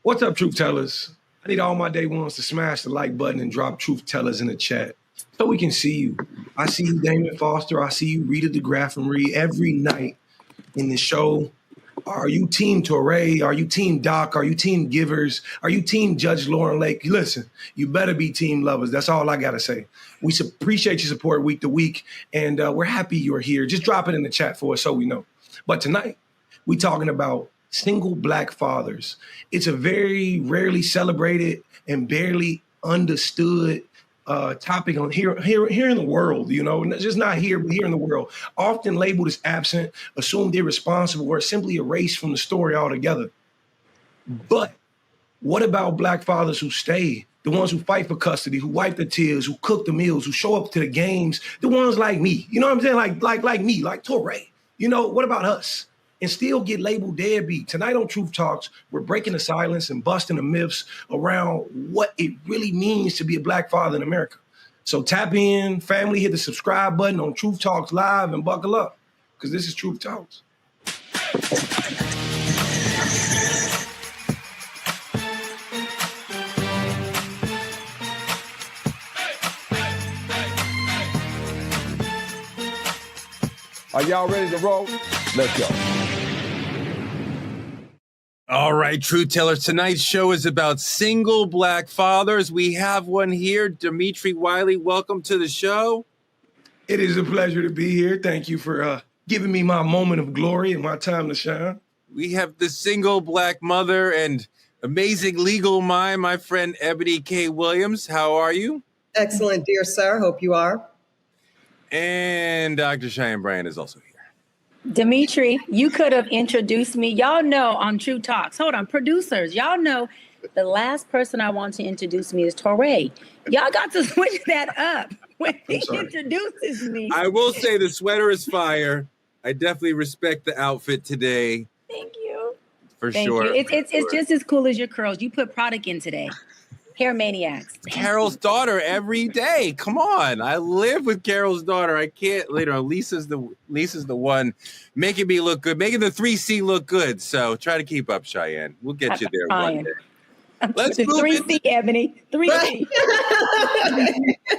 What's up, truth tellers? I need all my day ones to smash the like button and drop truth tellers in the chat so we can see you. I see you, Damon Foster. I see you, Rita DeGraff and Reed, every night in the show. Are you team Torrey? Are you team Doc? Are you team Givers? Are you team Judge Lauren Lake? Listen, you better be team lovers. That's all I got to say. We appreciate your support week to week, and we're happy you're here. Just drop it in the chat for us so we know. But tonight, we're talking about single Black fathers. It's a very rarely celebrated and barely understood topic on here in the world, just not here, but here in the world, often labeled as absent, assumed irresponsible, or simply erased from the story altogether. But what about Black fathers who stay, the ones who fight for custody, who wipe the tears, who cook the meals, who show up to the games, the ones like me, you know what I'm saying? Like me, like Torrey, what about us? And still get labeled deadbeat. Tonight on Truth Talks, we're breaking the silence and busting the myths around what it really means to be a Black father in America. So tap in, family, hit the subscribe button on Truth Talks Live and buckle up, because this is Truth Talks. Are y'all ready to roll? Let's go. All right, truth tellers, tonight's show is about single Black fathers. We have one here, Dimitri Wiley. Welcome to the show. It is a pleasure to be here. Thank you for giving me my moment of glory and my time to shine. We have the single Black mother and amazing legal mind, my friend Ebony K. Williams. How are you? Excellent, dear sir. Hope you are. And Dr. Cheyenne Bryant is also here. Dimitri, you could have introduced me. Y'all know on True Talks. Hold on, producers. Y'all know the last person I want to introduce me is Torrey. Y'all got to switch that up when he introduces me. I will say the sweater is fire. I definitely respect the outfit today. Thank you. For Thank sure. you. It's just as cool as your curls. You put product in today. Hair maniacs. Carol's daughter every day. Come on. I live with Carol's daughter. I can't, Lisa's the one making me look good, making the 3C look good. So try to keep up, Cheyenne. We'll get you there one day. Let's move 3C, Ebony. 3C.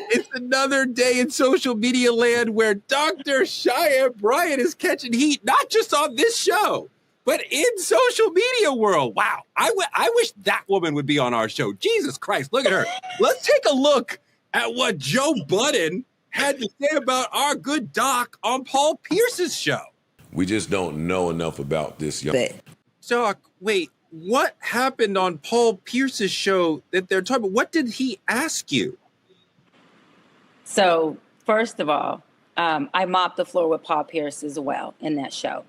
It's another day in social media land where Dr. Cheyenne Bryant is catching heat, not just on this show, but in social media world. Wow. I wish that woman would be on our show. Jesus Christ, look at her. Let's take a look at what Joe Budden had to say about our good doc on Paul Pierce's show. We just don't know enough about this young. Doc, wait, what happened on Paul Pierce's show that they're talking about? What did he ask you? So, first of all, I mopped the floor with Paul Pierce as well in that show.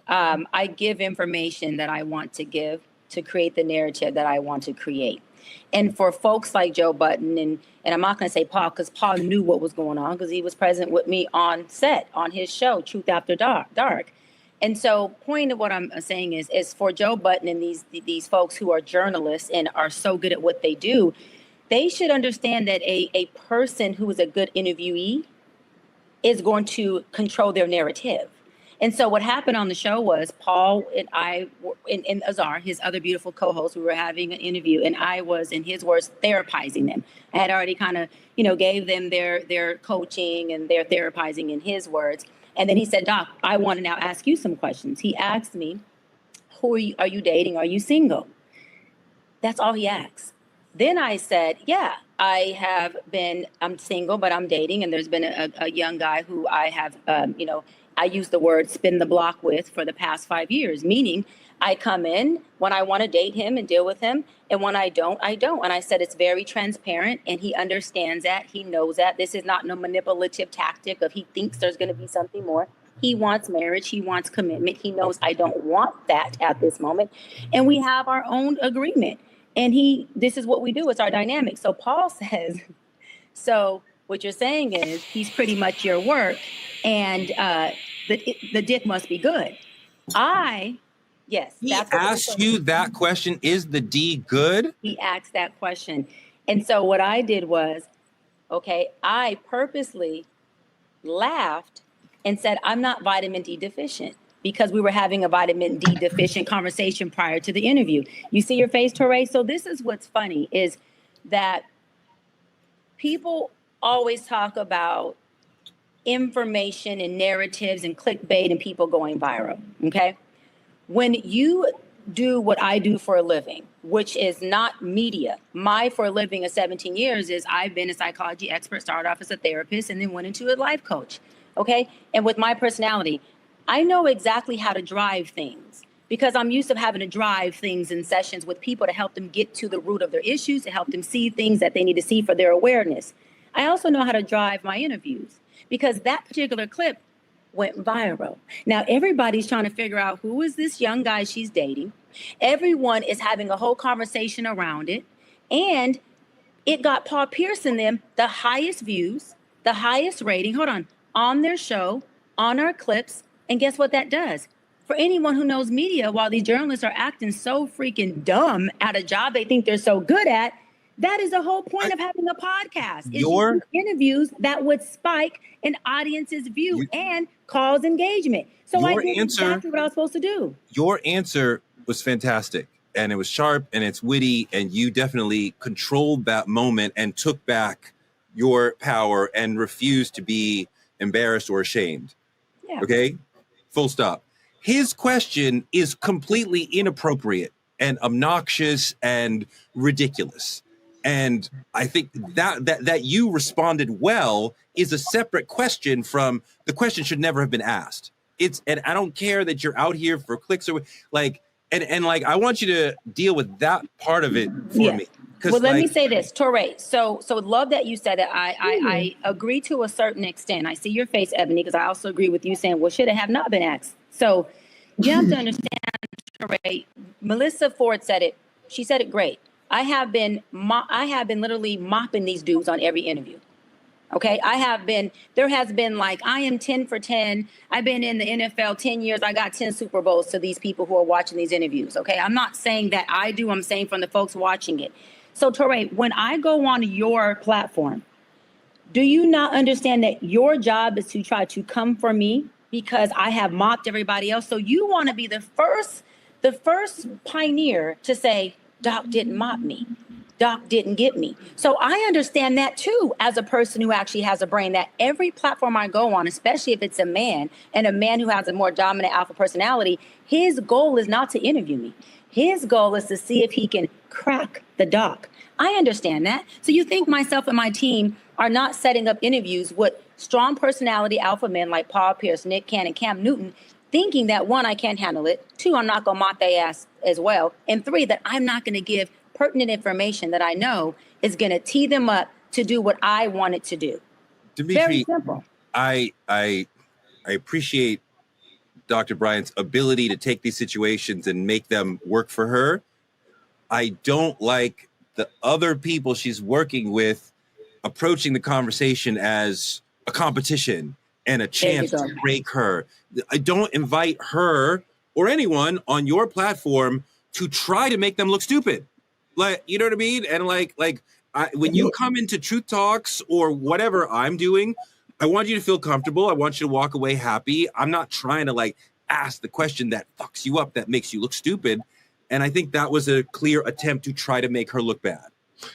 I give information that I want to give to create the narrative that I want to create. And for folks like Joe Budden, and I'm not going to say Paul, because Paul knew what was going on because he was present with me on set on his show, Truth After Dark. And so point of what I'm saying is for Joe Budden and these folks who are journalists and are so good at what they do, they should understand that a person who is a good interviewee is going to control their narrative. And so what happened on the show was Paul and I, and Azar, his other beautiful co-host, we were having an interview, and I was, in his words, therapizing them. I had already kind of, gave them their coaching and their therapizing in his words. And then he said, Doc, I want to now ask you some questions. He asked me, are you dating? Are you single? That's all he asked. Then I said, yeah, I'm single, but I'm dating. And there's been a young guy who I have, I use the word spin the block with for the past 5 years, meaning I come in when I want to date him and deal with him. And when I don't, I don't. And I said, it's very transparent. And he understands that. He knows that. This is not no manipulative tactic of he thinks there's going to be something more. He wants marriage. He wants commitment. He knows I don't want that at this moment. And we have our own agreement. And this is what we do. It's our dynamic. So Paul says, so what you're saying is he's pretty much your work. And the dick must be good. Yes. He asked you that question, is the D good? He asked that question. And so what I did was, I purposely laughed and said, I'm not vitamin D deficient. because we were having a vitamin D deficient conversation prior to the interview. You see your face, Touré? So this is what's funny is that people always talk about information and narratives and clickbait and people going viral, okay? When you do what I do for a living, which is not media, my for a living of 17 years is I've been a psychology expert, started off as a therapist, and then went into a life coach, okay? And with my personality, I know exactly how to drive things because I'm used to having to drive things in sessions with people to help them get to the root of their issues, to help them see things that they need to see for their awareness. I also know how to drive my interviews because that particular clip went viral. Now, everybody's trying to figure out who is this young guy she's dating. Everyone is having a whole conversation around it. And it got Paul Pierce and them the highest views, the highest rating, on their show, on our clips. And guess what that does? For anyone who knows media, while these journalists are acting so freaking dumb at a job they think they're so good at, that is the whole point of having a podcast. Is you do interviews that would spike an audience's view and cause engagement. So I did exactly what I was supposed to do. Your answer was fantastic, and it was sharp, and it's witty, and you definitely controlled that moment and took back your power and refused to be embarrassed or ashamed. Yeah. Okay? Full stop. His question is completely inappropriate and obnoxious and ridiculous. And I think that you responded well is a separate question from the question should never have been asked. And I don't care that you're out here for clicks or and I want you to deal with that part of it for me. Well, let me say this, Touré. So love that you said that. I agree to a certain extent. I see your face, Ebony, because I also agree with you saying, well, should it have not been asked? So you have to understand, Touré. Melissa Ford said it. She said it great. I have been literally mopping these dudes on every interview. Okay, there has been I am 10 for 10. I've been in the NFL 10 years. I got 10 Super Bowls to these people who are watching these interviews. Okay, I'm not saying that I do. I'm saying from the folks watching it. So Touré, when I go on your platform, do you not understand that your job is to try to come for me because I have mopped everybody else? So you want to be the first pioneer to say, Doc didn't mop me. Doc didn't get me. So I understand that too, as a person who actually has a brain, that every platform I go on, especially if it's a man and a man who has a more dominant alpha personality, his goal is not to interview me. His goal is to see if he can crack the doc. I understand that. So you think myself and my team are not setting up interviews with strong personality alpha men like Paul Pierce, Nick Cannon, Cam Newton, thinking that one, I can't handle it. Two, I'm not going to mop their ass as well. And three, that I'm not going to give pertinent information that I know is going to tee them up to do what I want it to do. Dimitri, very simple. I appreciate Dr. Bryant's ability to take these situations and make them work for her. I don't like the other people she's working with approaching the conversation as a competition and a chance to break her. I don't invite her or anyone on your platform to try to make them look stupid. You know what I mean? And when you come into Truth Talks or whatever I'm doing, I want you to feel comfortable. I want you to walk away happy. I'm not trying to ask the question that fucks you up, that makes you look stupid. And I think that was a clear attempt to try to make her look bad.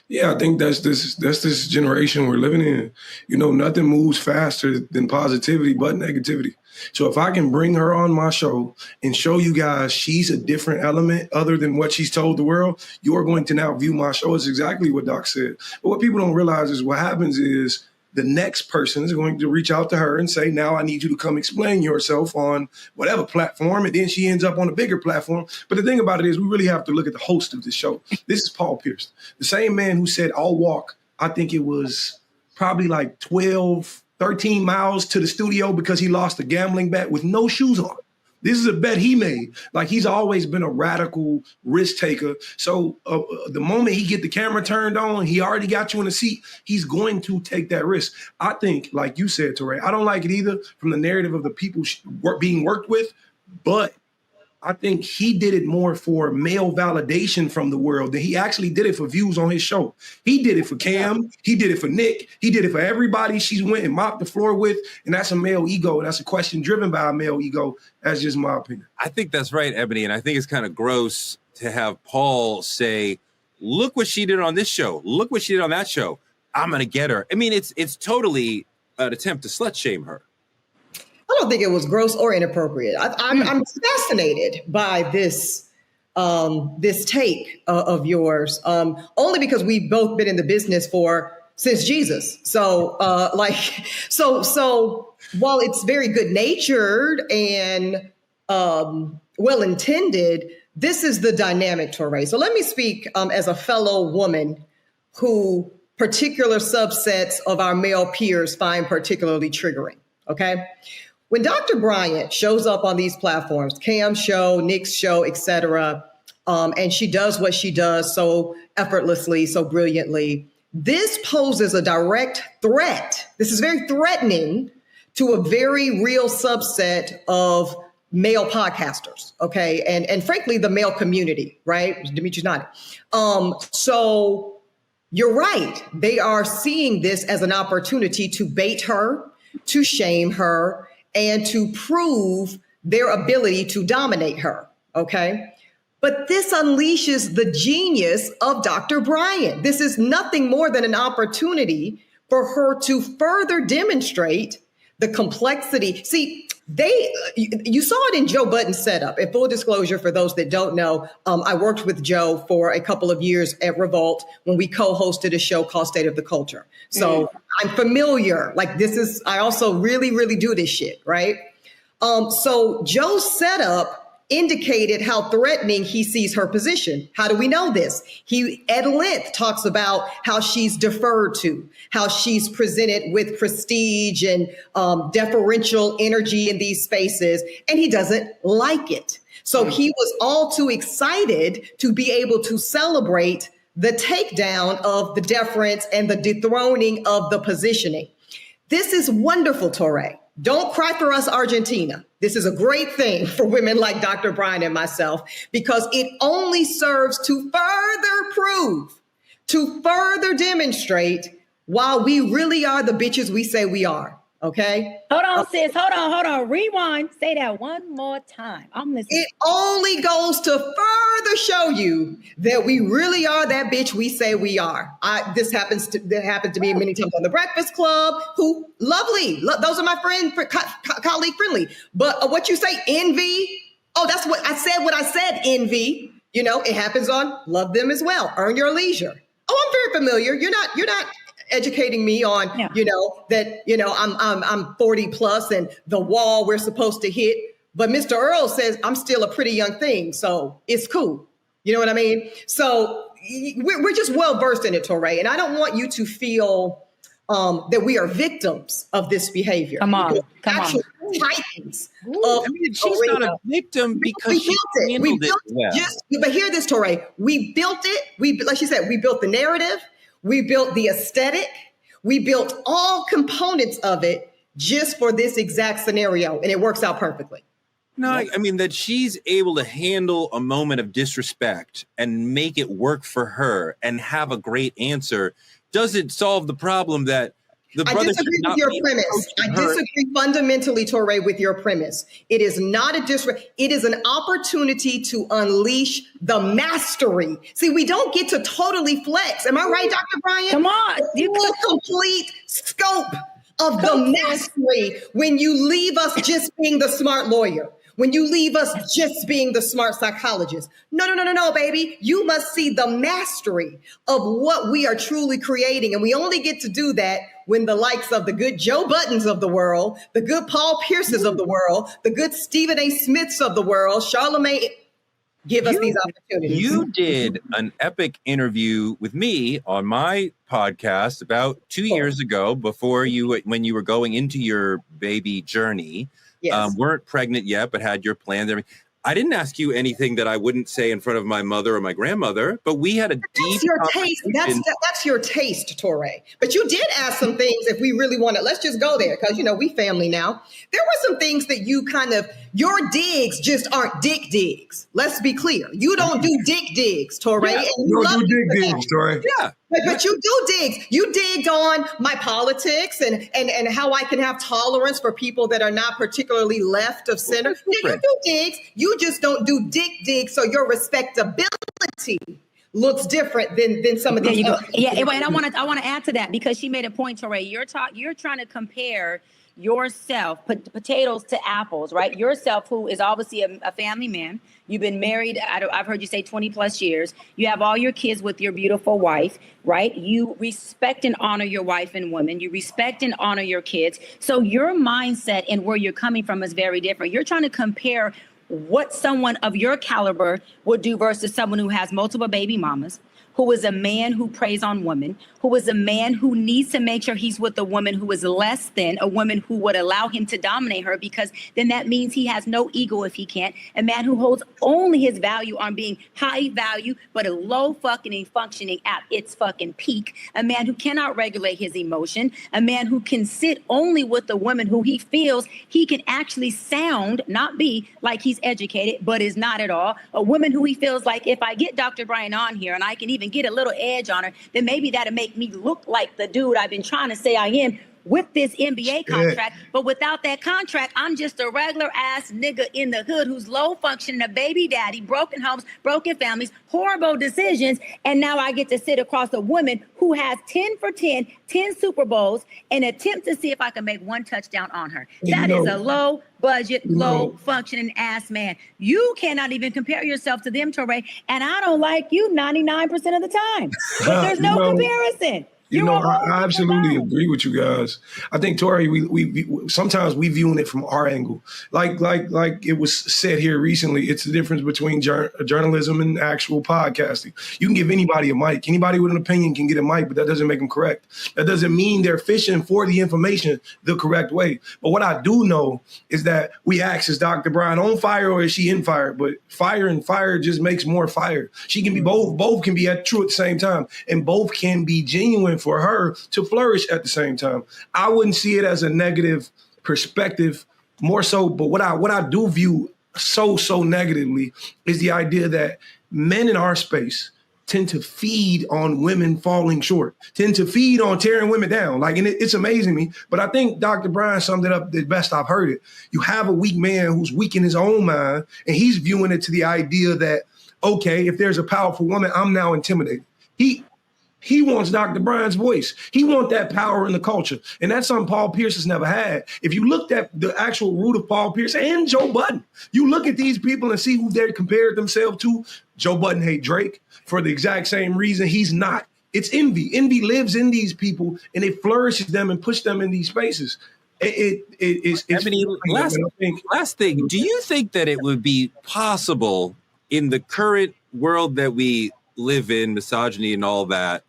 Yeah, I think that's this generation we're living in. Nothing moves faster than positivity but negativity. So if I can bring her on my show and show you guys she's a different element other than what she's told the world, you are going to now view my show as exactly what Doc said. But what people don't realize is what happens is the next person is going to reach out to her and say, now I need you to come explain yourself on whatever platform. And then she ends up on a bigger platform. But the thing about it is we really have to look at the host of the show. This is Paul Pierce, the same man who said, I'll walk. I think it was probably 13 miles to the studio because he lost a gambling bet with no shoes on. This is a bet he made. He's always been a radical risk taker. So the moment he get the camera turned on, he already got you in a seat. He's going to take that risk. I think, like you said, Touré, I don't like it either from the narrative of the people being worked with. But I think he did it more for male validation from the world than he actually did it for views on his show. He did it for Cam. He did it for Nick. He did it for everybody she's went and mopped the floor with. And that's a male ego. That's a question driven by a male ego. That's just my opinion. I think that's right, Ebony. And I think it's kind of gross to have Paul say, look what she did on this show. Look what she did on that show. I'm going to get her. I mean, it's totally an attempt to slut shame her. I don't think it was gross or inappropriate. I'm fascinated by this take of yours, only because we've both been in the business since Jesus. So while it's very good natured and well intended, this is the dynamic, Touré. So let me speak as a fellow woman who particular subsets of our male peers find particularly triggering. Okay. When Dr. Bryant shows up on these platforms, Cam's show, Nick's show, et cetera, and she does what she does so effortlessly, so brilliantly, this poses a direct threat. This is very threatening to a very real subset of male podcasters, okay? And frankly, the male community, right? Dimitri's nodding. So you're right. They are seeing this as an opportunity to bait her, to shame her, and to prove their ability to dominate her, okay? But this unleashes the genius of Dr. Bryant. This is nothing more than an opportunity for her to further demonstrate the complexity. See, you saw it in Joe Budden's setup. In full disclosure, for those that don't know, I worked with Joe for a couple of years at Revolt when we co-hosted a show called State of the Culture. So I'm familiar. I also really, really do this shit, right? So Joe's setup indicated how threatening he sees her position. How do we know this? He at length talks about how she's deferred to, how she's presented with prestige and deferential energy in these spaces, and he doesn't like it. So he was all too excited to be able to celebrate the takedown of the deference and the dethroning of the positioning. This is wonderful, Touré. Don't cry for us, Argentina. This is a great thing for women like Dr. Bryant and myself, because it only serves to further prove, to further demonstrate why we really are the bitches we say we are. Okay. Hold on, sis. Hold on. Rewind. Say that one more time. I'm listening. It only goes to further show you that we really are that bitch we say we are. This happens to me many times on the Breakfast Club. Who lovely. Those are my friend, colleague friendly. But what you say, envy. Oh, that's what I said. What I said, envy. You know, it happens on Love Them as well. Earn Your Leisure. Oh, I'm very familiar. You're not educating me on, I'm 40 plus and the wall we're supposed to hit. But Mr. Earl says I'm still a pretty young thing, so it's cool. You know what I mean? So we're just well versed in it, Touré. And I don't want you to feel that we are victims of this behavior. Come on. Titans. She's not a victim because she handled it well. But hear this, Touré. We built it. Like she said, we built the narrative. We built the aesthetic. We built all components of it just for this exact scenario, and it works out perfectly. No, I mean that she's able to handle a moment of disrespect and make it work for her and have a great answer doesn't solve the problem that the brother. I disagree with your premise. I disagree fundamentally, Touré, with your premise. It is not a disrespect. It is an opportunity to unleash the mastery. See, we don't get to totally flex. Am I right, Dr. Bryant? Come on. The complete scope of the mastery when you leave us just being the smart lawyer. When you leave us just being the smart psychologist. No, baby. You must see the mastery of what we are truly creating. And we only get to do that when the likes of the good Joe Buddens of the world, the good Paul Pierces of the world, the good Stephen A. Smiths of the world, Charlemagne, give us these opportunities. You did an epic interview with me on my podcast about 2 years ago when you were going into your baby journey. Yes. Weren't pregnant yet, but had your plans. I didn't ask you anything that I wouldn't say in front of my mother or my grandmother, but we had a deep conversation. That's your taste, Touré. But you did ask some things if we really want to. Let's just go there because, we family now. There were some things that you kind of Your digs just aren't dick digs. Let's be clear. You don't do dick digs, Touré. Yeah, and you don't do dick digs, Touré. Yeah. But you do digs. You digged on my politics and how I can have tolerance for people that are not particularly left of center. Yeah, you do digs. You just don't do dick digs. So your respectability looks different than some of these. There you go. Yeah, and I want to add to that because she made a point, Touré. You're trying to compare yourself, potatoes to apples, right? Yourself, who is obviously a family man. You've been married, I've heard you say 20 plus years. You have all your kids with your beautiful wife, right? You respect and honor your wife and women. You respect and honor your kids. So your mindset and where you're coming from is very different. You're trying to compare what someone of your caliber would do versus someone who has multiple baby mamas, who is a man who preys on women, who is a man who needs to make sure he's with a woman who is less than, a woman who would allow him to dominate her, because then that means he has no ego if he can't. A man who holds only his value on being high value, but a low fucking functioning at its fucking peak. A man who cannot regulate his emotion. A man who can sit only with a woman who he feels he can actually sound, not be like he's educated, but is not at all. A woman who he feels like if I get Dr. Bryant on here and I can even get a little edge on her, then maybe that'll make me look like the dude I've been trying to say I am with this NBA contract. But without that contract, I'm just a regular ass nigga in the hood who's low functioning, a baby daddy, broken homes, broken families, horrible decisions. And now I get to sit across a woman who has 10 for 10 Super Bowls and attempt to see if I can make one touchdown on her. That is a low budget, low functioning ass man. You cannot even compare yourself to them, Touré. And I don't like you 99% of the time. But there's no comparison. I absolutely agree with you guys. I think, Touré, we sometimes we viewing it from our angle. Like it was said here recently, it's the difference between journalism and actual podcasting. You can give anybody a mic. Anybody with an opinion can get a mic, but that doesn't make them correct. That doesn't mean they're fishing for the information the correct way. But what I do know is that we ask, is Dr. Bryant on fire or is she in fire? But fire and fire just makes more fire. She can be both. Both can be true at the same time. And both can be genuine for her to flourish at the same time. I wouldn't see it as a negative perspective, more so, but what I do view so negatively is the idea that men in our space tend to feed on women falling short, tend to feed on tearing women down. And it's amazing me, but I think Dr. Bryant summed it up the best I've heard it. You have a weak man who's weak in his own mind, and he's viewing it to the idea that, okay, if there's a powerful woman, I'm now intimidated. He wants Dr. Bryant's voice. He wants that power in the culture. And that's something Paul Pierce has never had. If you looked at the actual root of Paul Pierce and Joe Budden, you look at these people and see who they compared themselves to. Joe Budden hate Drake for the exact same reason. He's not. It's envy. Envy lives in these people and it flourishes them and pushes them in these spaces. Last thing, do you think that it would be possible in the current world that we live in, misogyny and all that,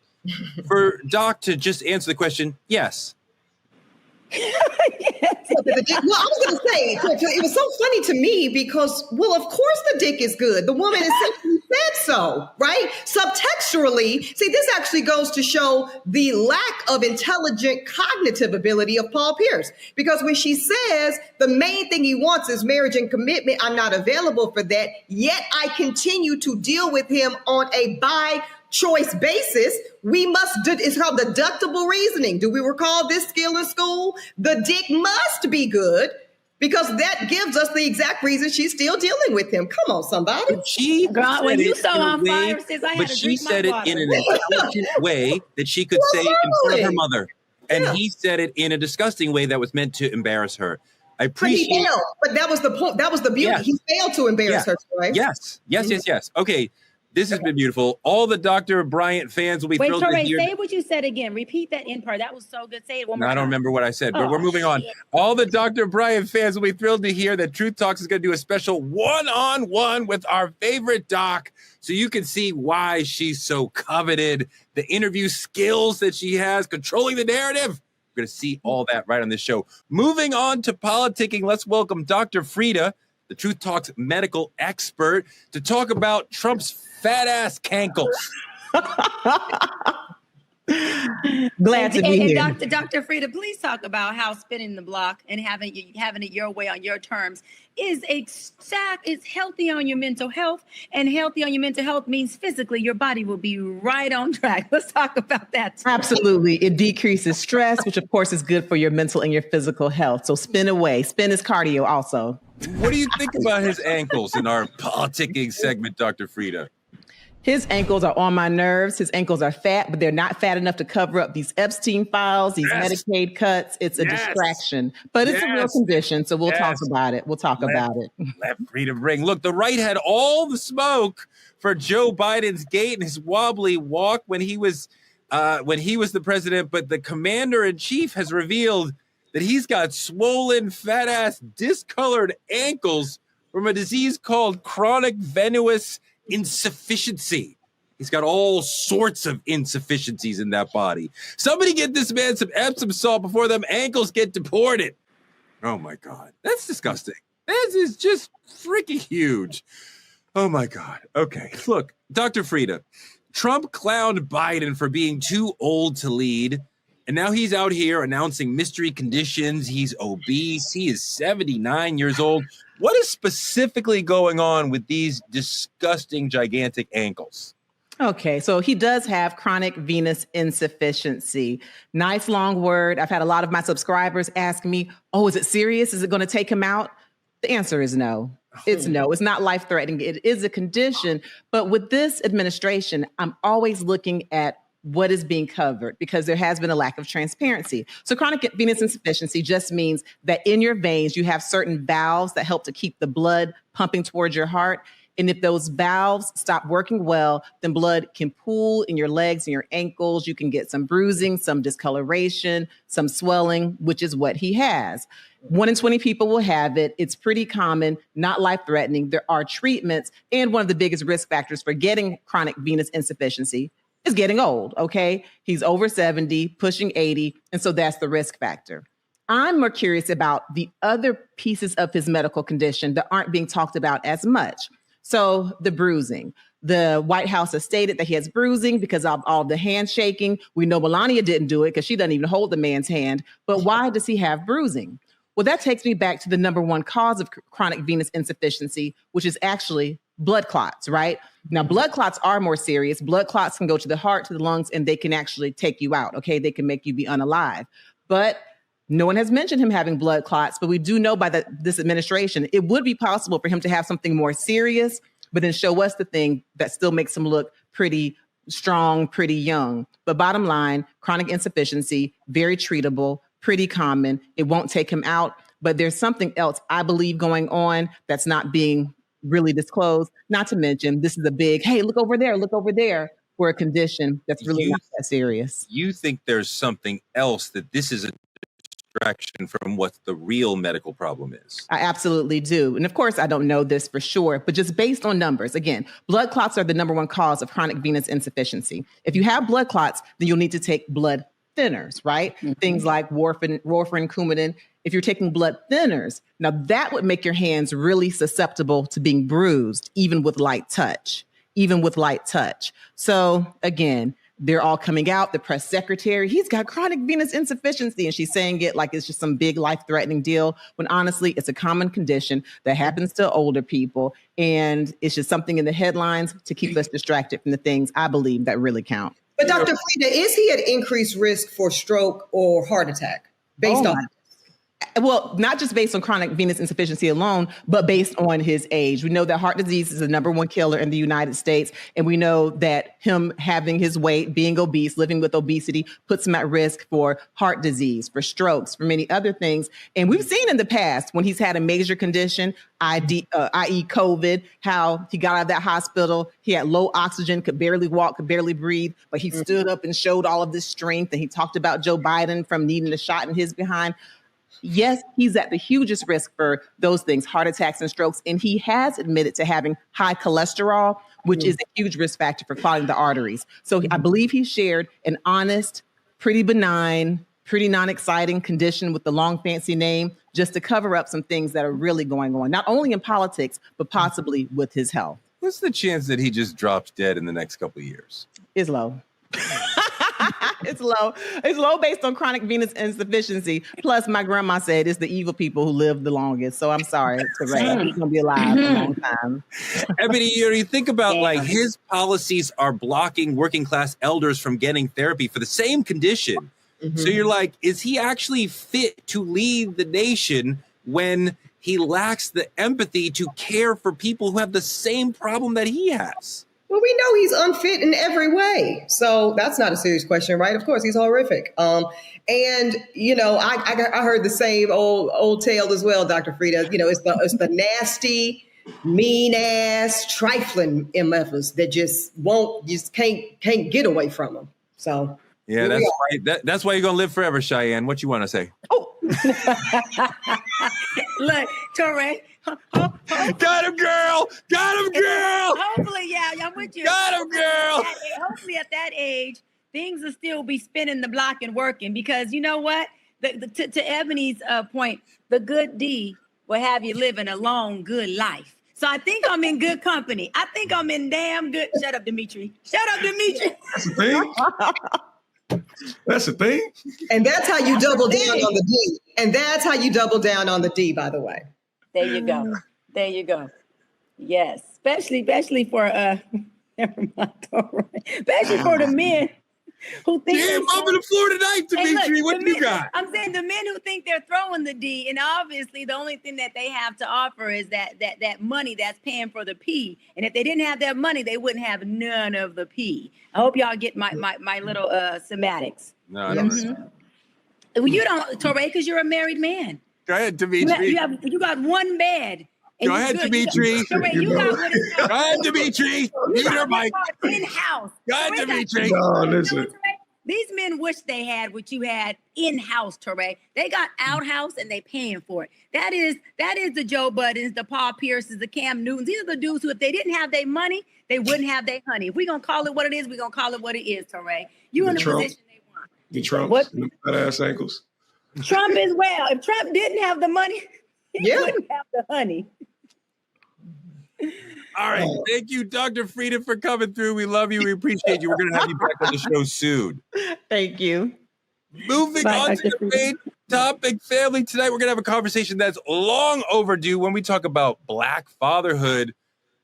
for Doc to just answer the question, yes? Well, I was going to say, it was so funny to me because, well, of course the dick is good. The woman essentially said so, right? Subtextually, see, this actually goes to show the lack of intelligent cognitive ability of Paul Pierce. Because when she says the main thing he wants is marriage and commitment, I'm not available for that, yet I continue to deal with him on a by-choice basis, it's called deductible reasoning. Do we recall this skill in school? The dick must be good because that gives us the exact reason she's still dealing with him. Come on, somebody. She said it in an intelligent way that she could say in front of her mother. And he said it in a disgusting way that was meant to embarrass her. I appreciate but he failed. But that was the point. That was the beauty. Yeah. He failed to embarrass her, right? Yes. Okay. This has been beautiful. All the Dr. Bryant fans will be thrilled to hear. Say what you said again. Repeat that end part. That was so good. Say it one more time. I don't remember what I said, but we're moving on. All the Dr. Bryant fans will be thrilled to hear that Truth Talks is going to do a special one-on-one with our favorite doc, so you can see why she's so coveted, the interview skills that she has, controlling the narrative. We're going to see all that right on this show. Moving on to politicking, let's welcome Dr. Frita, the Truth Talks medical expert, to talk about Trump's fat ass cankles. Glad to be here. And Dr. Frita, please talk about how spinning the block and having it your way on your terms is healthy on your mental health, and healthy on your mental health means physically your body will be right on track. Let's talk about that too. Absolutely. It decreases stress, which of course is good for your mental and your physical health. So spin away. Spin is cardio also. What do you think about his ankles in our politicking segment, Dr. Frita? His ankles are on my nerves. His ankles are fat, but they're not fat enough to cover up these Epstein files, these Medicaid cuts. It's a distraction, but it's a real condition. So we'll talk about it. We'll talk about it. Let Frita ring. Look, the right had all the smoke for Joe Biden's gait and his wobbly walk when he was the president. But the commander in chief has revealed that he's got swollen, fat ass, discolored ankles from a disease called chronic venous insufficiency. He's got all sorts of insufficiencies in that body. Somebody get this man some Epsom salt before them ankles get deported. Oh my God. That's disgusting. This is just freaking huge. Oh my God. Okay. Look, Dr. Frita, Trump clowned Biden for being too old to lead. And now he's out here announcing mystery conditions. He's obese. He is 79 years old. What is specifically going on with these disgusting, gigantic ankles? Okay, so he does have chronic venous insufficiency. Nice long word. I've had a lot of my subscribers ask me, oh, is it serious? Is it going to take him out? The answer is no. It's no. It's not life-threatening. It is a condition. But with this administration, I'm always looking at what is being covered because there has been a lack of transparency. So chronic venous insufficiency just means that in your veins, you have certain valves that help to keep the blood pumping towards your heart. And if those valves stop working well, then blood can pool in your legs and your ankles. You can get some bruising, some discoloration, some swelling, which is what he has. 1 in 20 people will have it. It's pretty common, not life-threatening. There are treatments. And one of the biggest risk factors for getting chronic venous insufficiency is getting old, okay? He's over 70, pushing 80, and so that's the risk factor. I'm more curious about the other pieces of his medical condition that aren't being talked about as much. So the bruising. The White House has stated that he has bruising because of all the handshaking. We know Melania didn't do it because she doesn't even hold the man's hand. But why does he have bruising? Well, that takes me back to the number one cause of chronic venous insufficiency, which is actually blood clots, right? Now, blood clots are more serious. Blood clots can go to the heart, to the lungs, and they can actually take you out, okay? They can make you be unalive. But no one has mentioned him having blood clots, but we do know by this administration, it would be possible for him to have something more serious, but then show us the thing that still makes him look pretty strong, pretty young. But bottom line, chronic insufficiency, very treatable, pretty common. It won't take him out, but there's something else I believe going on that's not being really disclosed. Not to mention, this is a big, hey, look over there for a condition that's really not that serious. You think there's something else, that this is a distraction from what the real medical problem is? I absolutely do. And of course, I don't know this for sure, but just based on numbers, again, blood clots are the number one cause of chronic venous insufficiency. If you have blood clots, then you'll need to take blood thinners, right? Mm-hmm. Things like warfarin, Coumadin. If you're taking blood thinners, now that would make your hands really susceptible to being bruised, even with light touch. So again, they're all coming out. The press secretary, he's got chronic venous insufficiency, and she's saying it like it's just some big life-threatening deal, when honestly, it's a common condition that happens to older people, and it's just something in the headlines to keep us distracted from the things I believe that really count. But Dr. Frita, is he at increased risk for stroke or heart attack based on? Well, not just based on chronic venous insufficiency alone, but based on his age. We know that heart disease is the number one killer in the United States. And we know that him having his weight, being obese, living with obesity, puts him at risk for heart disease, for strokes, for many other things. And we've seen in the past when he's had a major condition, i.e. COVID, how he got out of that hospital. He had low oxygen, could barely walk, could barely breathe, but he stood up and showed all of this strength. And he talked about Joe Biden from needing a shot in his behind. Yes, he's at the hugest risk for those things, heart attacks and strokes. And he has admitted to having high cholesterol, which is a huge risk factor for clogging the arteries. So I believe he shared an honest, pretty benign, pretty non-exciting condition with the long fancy name, just to cover up some things that are really going on, not only in politics, but possibly with his health. What's the chance that he just drops dead in the next couple of years? Is low. It's low. It's low based on chronic venous insufficiency. Plus, my grandma said it's the evil people who live the longest. So I'm sorry, Teray. He's gonna be alive a long time. Ebony, you think about like his policies are blocking working class elders from getting therapy for the same condition. So you're like, is he actually fit to lead the nation when he lacks the empathy to care for people who have the same problem that he has? Well, we know he's unfit in every way. So that's not a serious question, right? Of course, he's horrific. And, you know, I heard the same old tale as well, Dr. Frita. You know, it's the nasty, mean ass, trifling MFers that just can't get away from him. So yeah, that's why you're gonna live forever, Cheyenne. What you want to say? Oh, look, Torre. Got him, girl. Got him, girl. Hopefully, yeah, I'm with you. Got him, girl. Hopefully, at that age, things will still be spinning the block and working, because you know what? To Ebony's point, the good D will have you living a long, good life. So I think I'm in good company. I think I'm in damn good. Shut up, Dimitri. Shut up, Dimitri. That's the thing. That's the thing. And that's how you double down on the D. And that's how you double down on the D, by the way. There you go. There you go. Yes. Especially for never mind. Especially for the men who think damn, I'm on the floor tonight, Dimitri. Hey, look, what do you got? I'm saying the men who think they're throwing the D, and obviously the only thing that they have to offer is that money that's paying for the P. And if they didn't have that money, they wouldn't have none of the P. I hope y'all get my little semantics. No, I don't know. Well, you don't, Torre, because you're a married man. Go ahead, Dimitri. You got one bed. Go ahead, Dimitri. Go ahead, Dimitri. Mute her mic. In-house. Go ahead, Dimitri. No, listen. These men wish they had what you had in-house, Torre. They got outhouse and they paying for it. That is the Joe Buddens, the Paul Pierces, the Cam Newtons. These are the dudes who, if they didn't have their money, they wouldn't have their honey. If we're going to call it what it is, we're going to call it what it is, Torre. You in the position they want. The Trump. What? The fat ass ankles. Trump as well. If Trump didn't have the money, he wouldn't have the honey. All right. Thank you, Dr. Frita, for coming through. We love you. We appreciate you. We're going to have you back on the show soon. Thank you. Moving on to the main topic, family. Tonight, we're going to have a conversation that's long overdue when we talk about Black fatherhood.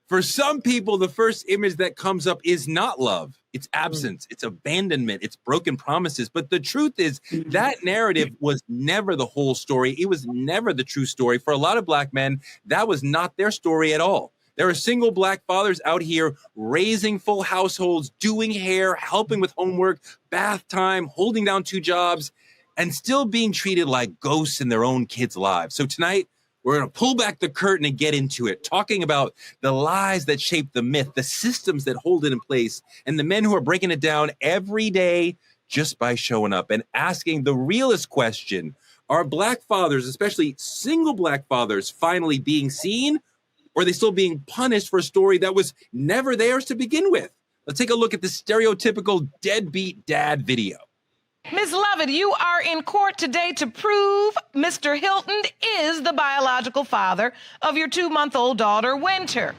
For some people, the first image that comes up is not love. It's absence. It's abandonment. It's broken promises. But the truth is that narrative was never the whole story. It was never the true story. For a lot of Black men, that was not their story at all. There are single Black fathers out here raising full households, doing hair, helping with homework, bath time, holding down 2 jobs, and still being treated like ghosts in their own kids' lives. So tonight, we're going to pull back the curtain and get into it, talking about the lies that shape the myth, the systems that hold it in place, and the men who are breaking it down every day just by showing up and asking the realest question: are Black fathers, especially single Black fathers, finally being seen? Or are they still being punished for a story that was never theirs to begin with? Let's take a look at the stereotypical deadbeat dad video. Ms. Lovett, you are in court today to prove Mr. Hilton is the biological father of your 2-month-old daughter, Winter.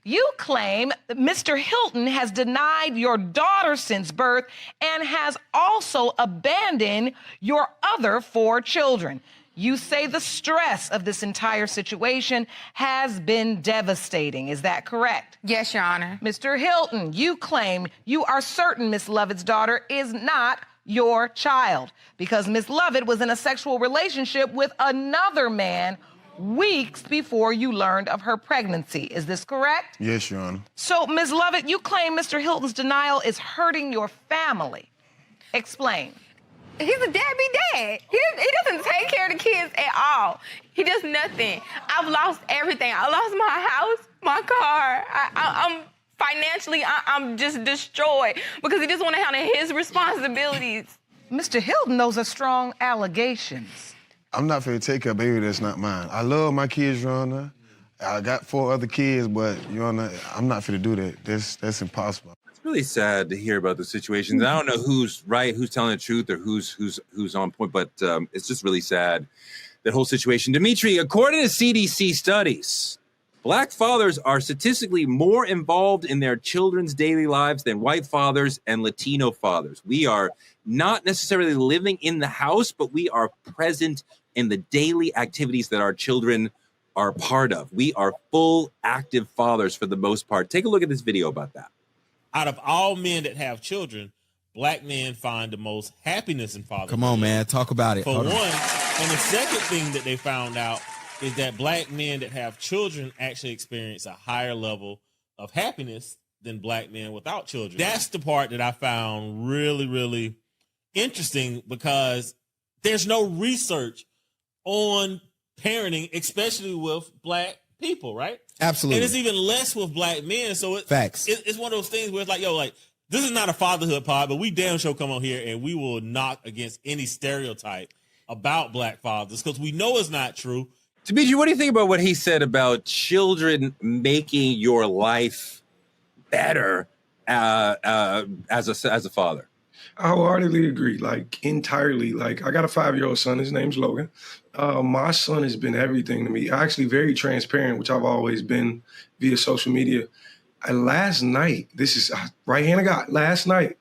You claim that Mr. Hilton has denied your daughter since birth and has also abandoned your other 4 children. You say the stress of this entire situation has been devastating. Is that correct? Yes, Your Honor. Mr. Hilton, you claim you are certain Miss Lovett's daughter is not your child because Miss Lovett was in a sexual relationship with another man weeks before you learned of her pregnancy. Is this correct? Yes, Your Honor. So, Ms. Lovett, you claim Mr. Hilton's denial is hurting your family. Explain. He's a deadbeat dad. He doesn't take care of the kids at all. He does nothing. I've lost everything. I lost my house, my car. I'm financially, I'm just destroyed because he just want to handle his responsibilities. Mr. Hilton, those are strong allegations. I'm not finna take a baby that's not mine. I love my kids, Your Honor. I got 4 other kids, but, Your Honor, I'm not finna do that. That's impossible. It's really sad to hear about the situations. I don't know who's right, who's telling the truth, or who's on point, but it's just really sad, that whole situation. Dimitri, according to CDC studies, Black fathers are statistically more involved in their children's daily lives than white fathers and Latino fathers. We are not necessarily living in the house, but we are present in the daily activities that our children are part of. We are full active fathers for the most part. Take a look at this video about that. Out of all men that have children, Black men find the most happiness in fatherhood. Come on, man. Talk about it. For one. And the second thing that they found out is that Black men that have children actually experience a higher level of happiness than Black men without children. That's the part that I found really, really interesting, because there's no research on parenting, especially with Black people, right? Absolutely. And it's even less with Black men. So Facts. It's one of those things where it's like, yo, like, this is not a fatherhood pod, but we damn sure come on here and we will knock against any stereotype about Black fathers, because we know it's not true. Demetri, what do you think about what he said about children making your life better as a father? I wholeheartedly agree, like entirely. Like, I got a 5-year-old son. His name's Logan. My son has been everything to me. Actually, very transparent, which I've always been via social media. Last night, this is right hand of God. Last night,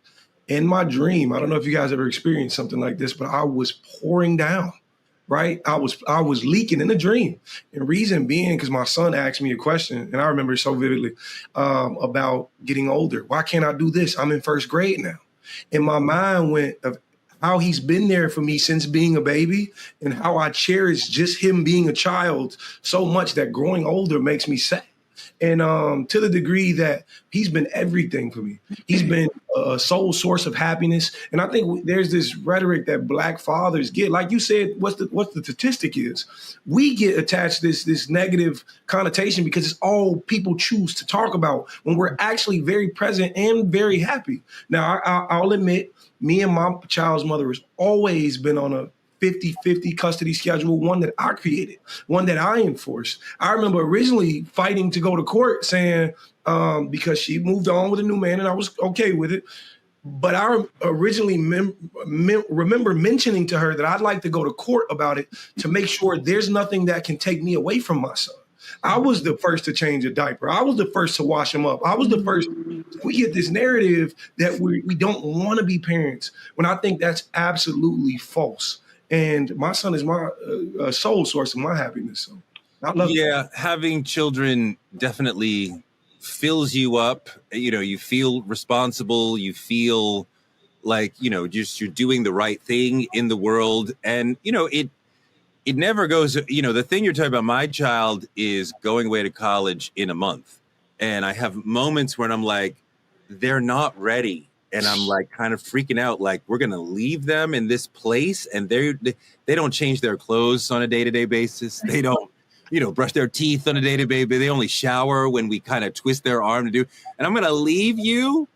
in my dream, I don't know if you guys ever experienced something like this, but I was pouring down. Right, I was leaking in a dream, and reason being because my son asked me a question, and I remember it so vividly about getting older. Why can't I do this? I'm in first grade now. And my mind went of how he's been there for me since being a baby, and how I cherish just him being a child so much that growing older makes me sad. And to the degree that he's been everything for me. He's been a sole source of happiness. And I think there's this rhetoric that Black fathers get. Like you said, what's the statistic is? We get attached this negative connotation because it's all people choose to talk about when we're actually very present and very happy. Now, I'll admit, me and my child's mother has always been on a 50-50 custody schedule, one that I created, one that I enforced. I remember originally fighting to go to court saying, because she moved on with a new man and I was okay with it. But I originally remember mentioning to her that I'd like to go to court about it to make sure there's nothing that can take me away from my son. I was the first to change a diaper. I was the first to wash him up. I was the first. We get this narrative that we don't want to be parents, when I think that's absolutely false. And my son is my sole source of my happiness. So I love it. Having children definitely fills you up. You know, you feel responsible. You feel like, you know, just you're doing the right thing in the world. And, you know, it never goes, you know, the thing you're talking about, my child is going away to college in a month. And I have moments when I'm like, they're not ready. And I'm like kind of freaking out, like we're going to leave them in this place and they don't change their clothes on a day-to-day basis. They don't, you know, brush their teeth on a day-to-day basis. They only shower when we kind of twist their arm to do. And I'm going to leave you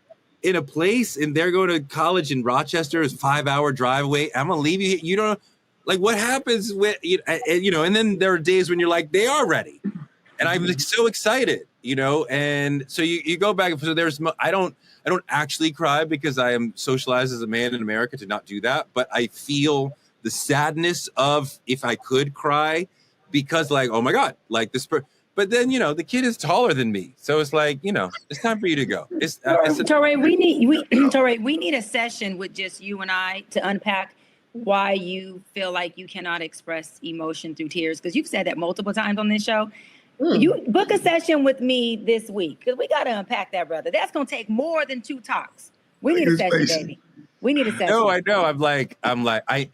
in a place, and they're going to college in Rochester, is 5-hour drive away. I'm going to leave you. You don't like what happens with, you know, and then there are days when you're like, they are ready. And I'm so excited, you know? And so you go back. So I don't actually cry because I am socialized as a man in America to not do that. But I feel the sadness of if I could cry because like, oh my God, like this. But then, you know, the kid is taller than me. So it's like, you know, it's time for you to go. Torre, we need a session with just you and I to unpack why you feel like you cannot express emotion through tears. Because you've said that multiple times on this show. You book a session with me this week because we got to unpack that, brother. That's going to take more than 2 talks. We need a session, baby. We need a session. No, I know.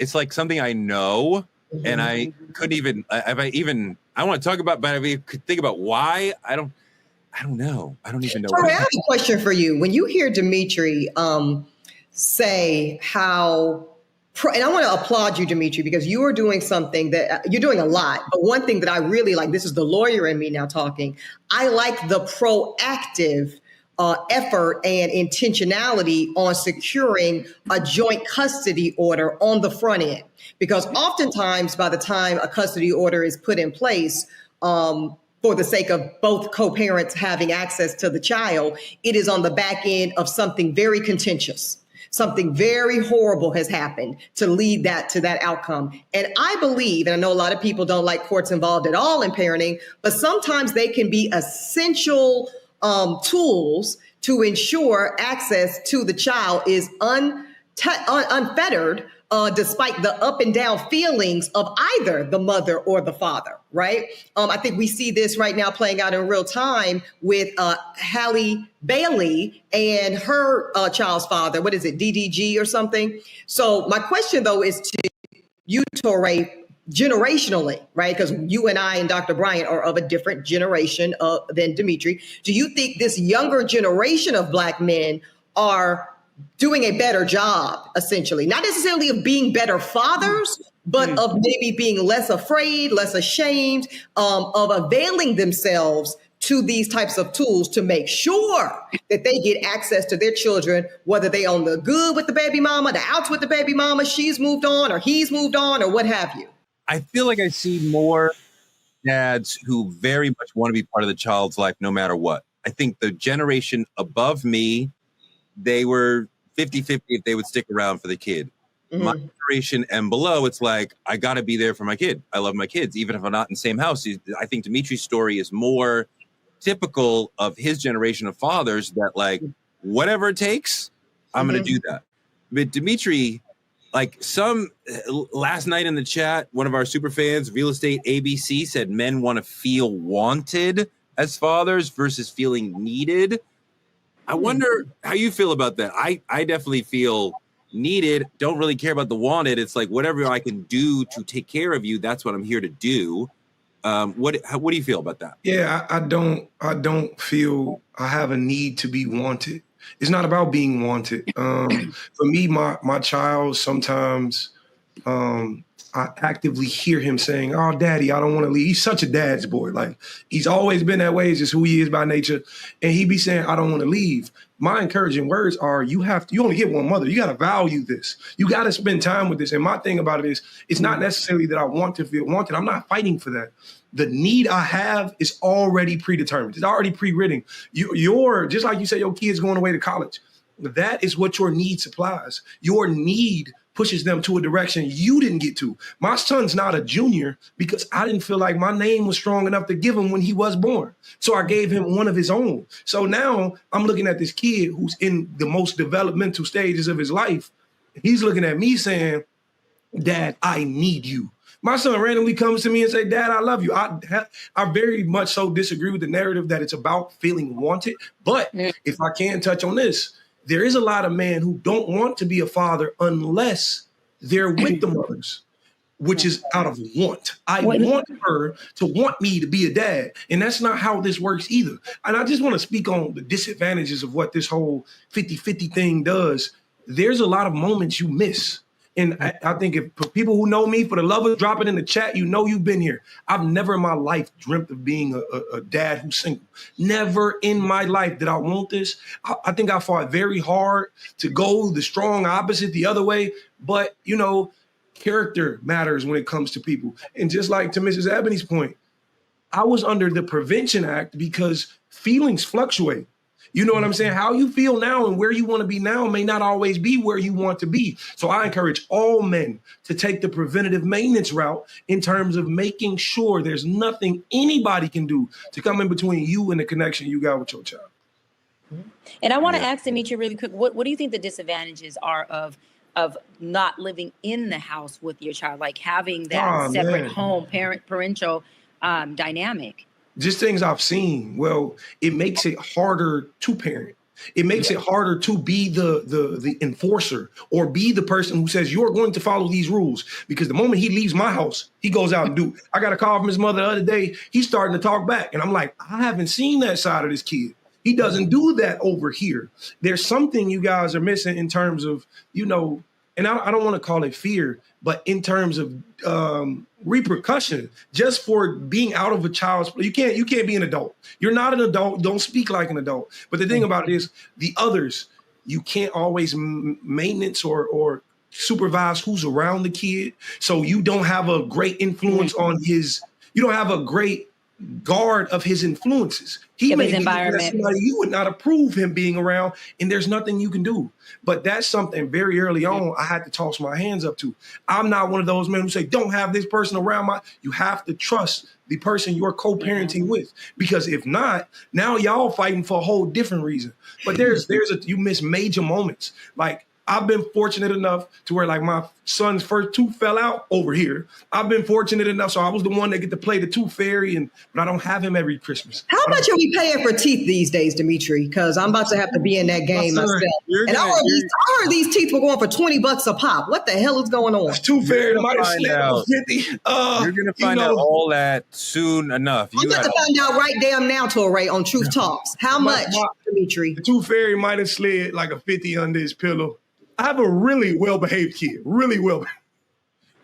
It's like something I know, and I couldn't even. I want to talk about, but I could think about why. I don't know. I don't even know. Torre, I have a question for you. When you hear Demetri say how. And I want to applaud you, Demetri, because you are doing something that you're doing a lot. But one thing that I really like, this is the lawyer in me now talking. I like the proactive effort and intentionality on securing a joint custody order on the front end. Because oftentimes by the time a custody order is put in place, for the sake of both co-parents having access to the child, it is on the back end of something very contentious. Something very horrible has happened to lead that to that outcome. And I believe, and I know a lot of people don't like courts involved at all in parenting, but sometimes they can be essential tools to ensure access to the child is unfettered, despite the up and down feelings of either the mother or the father, right? I think we see this right now playing out in real time with Halle Bailey and her child's father. What is it, DDG or something? So my question, though, is to you, Torre, generationally, right? Because you and I and Dr. Bryant are of a different generation than Dimitri. Do you think this younger generation of Black men are doing a better job, essentially, not necessarily of being better fathers, but of maybe being less afraid, less ashamed, of availing themselves to these types of tools to make sure that they get access to their children, whether they on the good with the baby mama, the outs with the baby mama, she's moved on or he's moved on or what have you? I feel like I see more dads who very much want to be part of the child's life no matter what. I think the generation above me, they were 50-50 if they would stick around for the kid. Mm-hmm. My generation and below, it's like, I got to be there for my kid. I love my kids, even if I'm not in the same house. I think Dimitri's story is more typical of his generation of fathers that, like, whatever it takes, I'm going to do that. But Dimitri, like last night in the chat, one of our super fans, Real Estate ABC, said men want to feel wanted as fathers versus feeling needed. I wonder how you feel about that. I definitely feel needed, don't really care about the wanted. It's like whatever I can do to take care of you, that's what I'm here to do. What do you feel about that? Yeah, I don't feel I have a need to be wanted. It's not about being wanted. For me, my child, sometimes I actively hear him saying, "Oh, Daddy, I don't want to leave." He's such a dad's boy. Like, he's always been that way. It's just who he is by nature. And he be saying, "I don't want to leave." My encouraging words are, you only get one mother. You got to value this. You got to spend time with this. And my thing about it is, it's not necessarily that I want to feel wanted. I'm not fighting for that. The need I have is already predetermined. It's already pre-written. You're just like you say, your kid's going away to college. That is what your need supplies. Your need pushes them to a direction you didn't get to. My son's not a junior because I didn't feel like my name was strong enough to give him when he was born. So I gave him one of his own. So now I'm looking at this kid who's in the most developmental stages of his life. He's looking at me saying, "Dad, I need you." My son randomly comes to me and say, "Dad, I love you." I very much so disagree with the narrative that it's about feeling wanted. But if I can touch on this, there is a lot of men who don't want to be a father unless they're with the mothers, which is out of want. I want her to want me to be a dad. And that's not how this works either. And I just want to speak on the disadvantages of what this whole 50-50 thing does. There's a lot of moments you miss. And I think if for people who know me, for the love of drop it in the chat, you know you've been here. I've never in my life dreamt of being a dad who's single. Never in my life did I want this. I think I fought very hard to go the strong opposite the other way. But, you know, character matters when it comes to people. And just like to Mrs. Ebony's point, I was under the Prevention Act because feelings fluctuate. You know what I'm saying? How you feel now and where you want to be now may not always be where you want to be. So I encourage all men to take the preventative maintenance route in terms of making sure there's nothing anybody can do to come in between you and the connection you got with your child. And I want to ask Dimitri really quick, what do you think the disadvantages are of not living in the house with your child, like having that separate home parental dynamic? Just things I've seen. Well, it makes it harder to parent. It makes it harder to be the enforcer or be the person who says you're going to follow these rules. Because the moment he leaves my house, he goes out and do. I got a call from his mother the other day. He's starting to talk back. And I'm like, I haven't seen that side of this kid. He doesn't do that over here. There's something you guys are missing in terms of, you know, and I don't want to call it fear, but in terms of repercussion, just for being out of a child's play. You can't be an adult. You're not an adult. Don't speak like an adult. But the thing about it is the others, you can't always maintenance or supervise who's around the kid. So you don't have a great influence on you don't have a great guard of his influences. He Of may his be environment. somebody you would not approve him being around, and there's nothing you can do. But that's something very early on I had to toss my hands up to. I'm not one of those men who say, don't have this person around you have to trust the person you're co-parenting with. Because if not, now y'all fighting for a whole different reason. But you miss major moments. Like, I've been fortunate enough to where, like, my son's first tooth fell out over here. I've been fortunate enough, so I was the one that get to play the tooth fairy, but I don't have him every Christmas. How much are we paying for teeth these days, Dimitri? Because I'm about to have to be in that game myself. And I heard these teeth were going for $20 a pop. What the hell is going on? Tooth fairy might have slipped out. 50. You're gonna find out all that soon enough. I'm about to find out right damn now, Torre, on Truth Talks. How much, Dimitri? The tooth fairy might have slid like a 50 under his pillow. I have a really well-behaved kid, really well.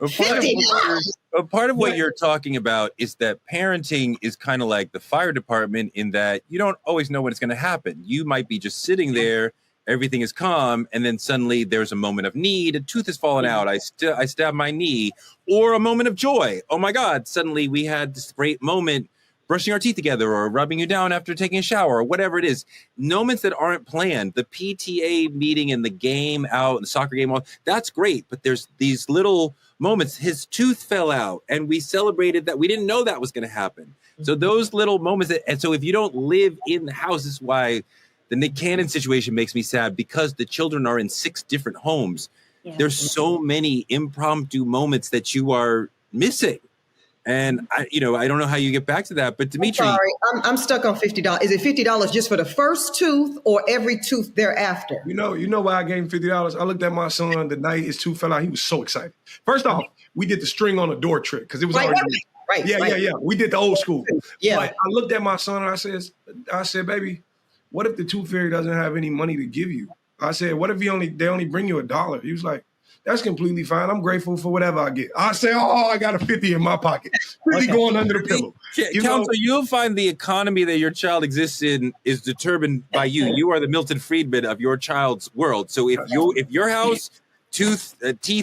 A part of what you're talking about is that parenting is kind of like the fire department in that you don't always know when it's going to happen. You might be just sitting there, everything is calm, and then suddenly there's a moment of need, a tooth has fallen out, I stab my knee, or a moment of joy. Oh my God, suddenly we had this great moment brushing our teeth together or rubbing you down after taking a shower or whatever it is. Moments that aren't planned, the PTA meeting and the game out, the soccer game, that's great. But there's these little moments. His tooth fell out and we celebrated that. We didn't know that was going to happen. So those little moments, and so if you don't live in the house, this is why the Nick Cannon situation makes me sad, because the children are in 6 different homes. Yeah. There's so many impromptu moments that you are missing. And I don't know how you get back to that, but Dimitri, I'm stuck on $50. Is it $50 just for the first tooth or every tooth thereafter? You know why I gave him $50? I looked at my son the night his tooth fell out. He was so excited. First off, we did the string on the door trick because it was already right. Yeah. We did the old school. Yeah. But I looked at my son and I said, baby, what if the tooth fairy doesn't have any money to give you? I said, what if they only bring you $1? He was like, that's completely fine. I'm grateful for whatever I get. I say, I got a 50 in my pocket. 50 going under the pillow. Counsel, you'll find the economy that your child exists in is determined by you. You are the Milton Friedman of your child's world. So if your house teeth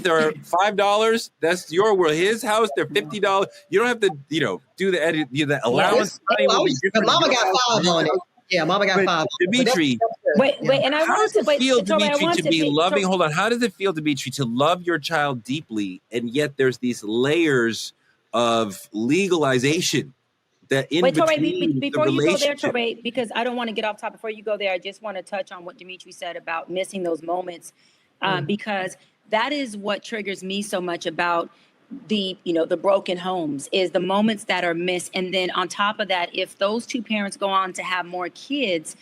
are $5, that's your world. His house, they're $50. You don't have to, do the edit, the allowance. Mama got 5 on it. Yeah, Mama got 5. Dimitri, wait, and I want to feel, Dimitri, to be loving. Hold on, how does it feel, Dimitri, to love your child deeply, and yet there's these layers of legalization that in between before you go there, Torre, because I don't want to get off topic. Before you go there, I just want to touch on what Dimitri said about missing those moments, because that is what triggers me so much about the broken homes, is the moments that are missed. And then on top of that, if those 2 parents go on to have more kids,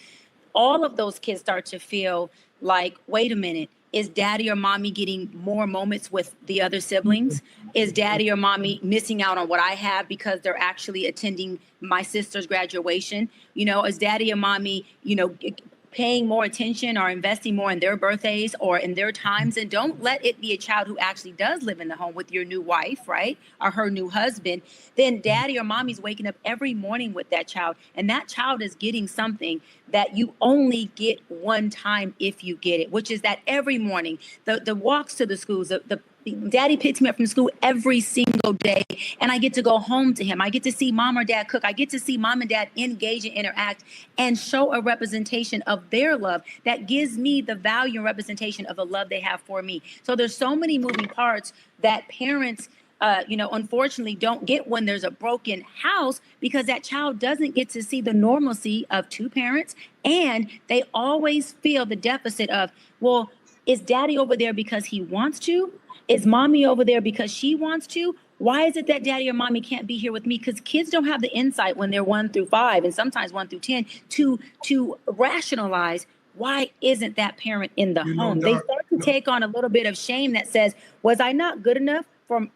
all of those kids start to feel like, wait a minute, is daddy or mommy getting more moments with the other siblings? Is daddy or mommy missing out on what I have because they're actually attending my sister's graduation? Is daddy or mommy, paying more attention or investing more in their birthdays or in their times? And don't let it be a child who actually does live in the home with your new wife, right? Or her new husband. Then daddy or mommy's waking up every morning with that child, and that child is getting something that you only get one time if you get it, which is that every morning, the walks to the schools, the daddy picks me up from school every single day, and I get to go home to him. I get to see mom or dad cook. I get to see mom and dad engage and interact and show a representation of their love that gives me the value and representation of the love they have for me. So there's so many moving parts that parents unfortunately don't get when there's a broken house, because that child doesn't get to see the normalcy of 2 parents, and they always feel the deficit of, well, is daddy over there because he wants to? Is mommy over there because she wants to? Why is it that daddy or mommy can't be here with me? Because kids don't have the insight when they're 1 through 5 and sometimes 1 through 10 to rationalize, why isn't that parent in the home? They start to take on a little bit of shame that says, was I not good enough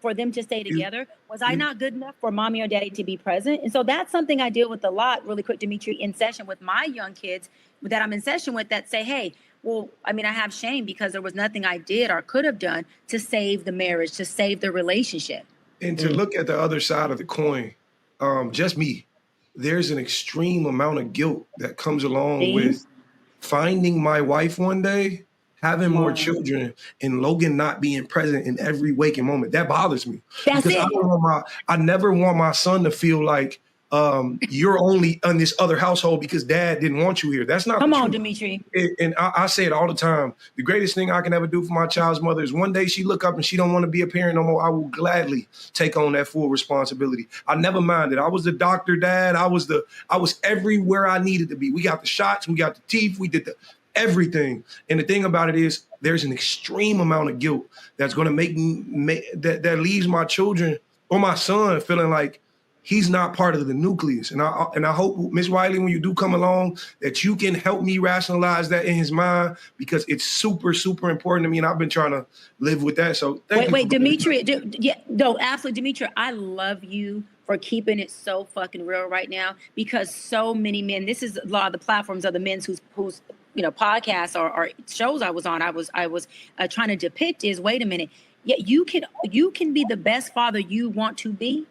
for them to stay together? Was I not good enough for mommy or daddy to be present? And so that's something I deal with a lot, really quick, Dimitri, in session with my young kids that I'm in session with, that say, hey, well, I have shame because there was nothing I did or could have done to save the marriage, to save the relationship. And to look at the other side of the coin, just me, there's an extreme amount of guilt that comes along with finding my wife one day, having more children, and Logan not being present in every waking moment. That bothers me. That's it. I never want my son to feel like, you're only in this other household because dad didn't want you here. That's not Come the on, truth. Dimitri. And I say it all the time. The greatest thing I can ever do for my child's mother is one day she look up and she don't want to be a parent no more. I will gladly take on that full responsibility. I never minded. I was the doctor dad. I was everywhere I needed to be. We got the shots, we got the teeth, we did the everything. And the thing about it is there's an extreme amount of guilt that's going to that leaves my children or my son feeling like he's not part of the nucleus. And I hope, Ms. Wiley, when you do come along, that you can help me rationalize that in his mind, because it's super, super important to me. And I've been trying to live with that. So wait, Dimitri. Absolutely, Dimitri. I love you for keeping it so fucking real right now, because so many men, this is a lot of the platforms of the men's whose podcasts or shows I was on, I was trying to depict is, wait a minute. Yeah, you can be the best father you want to be,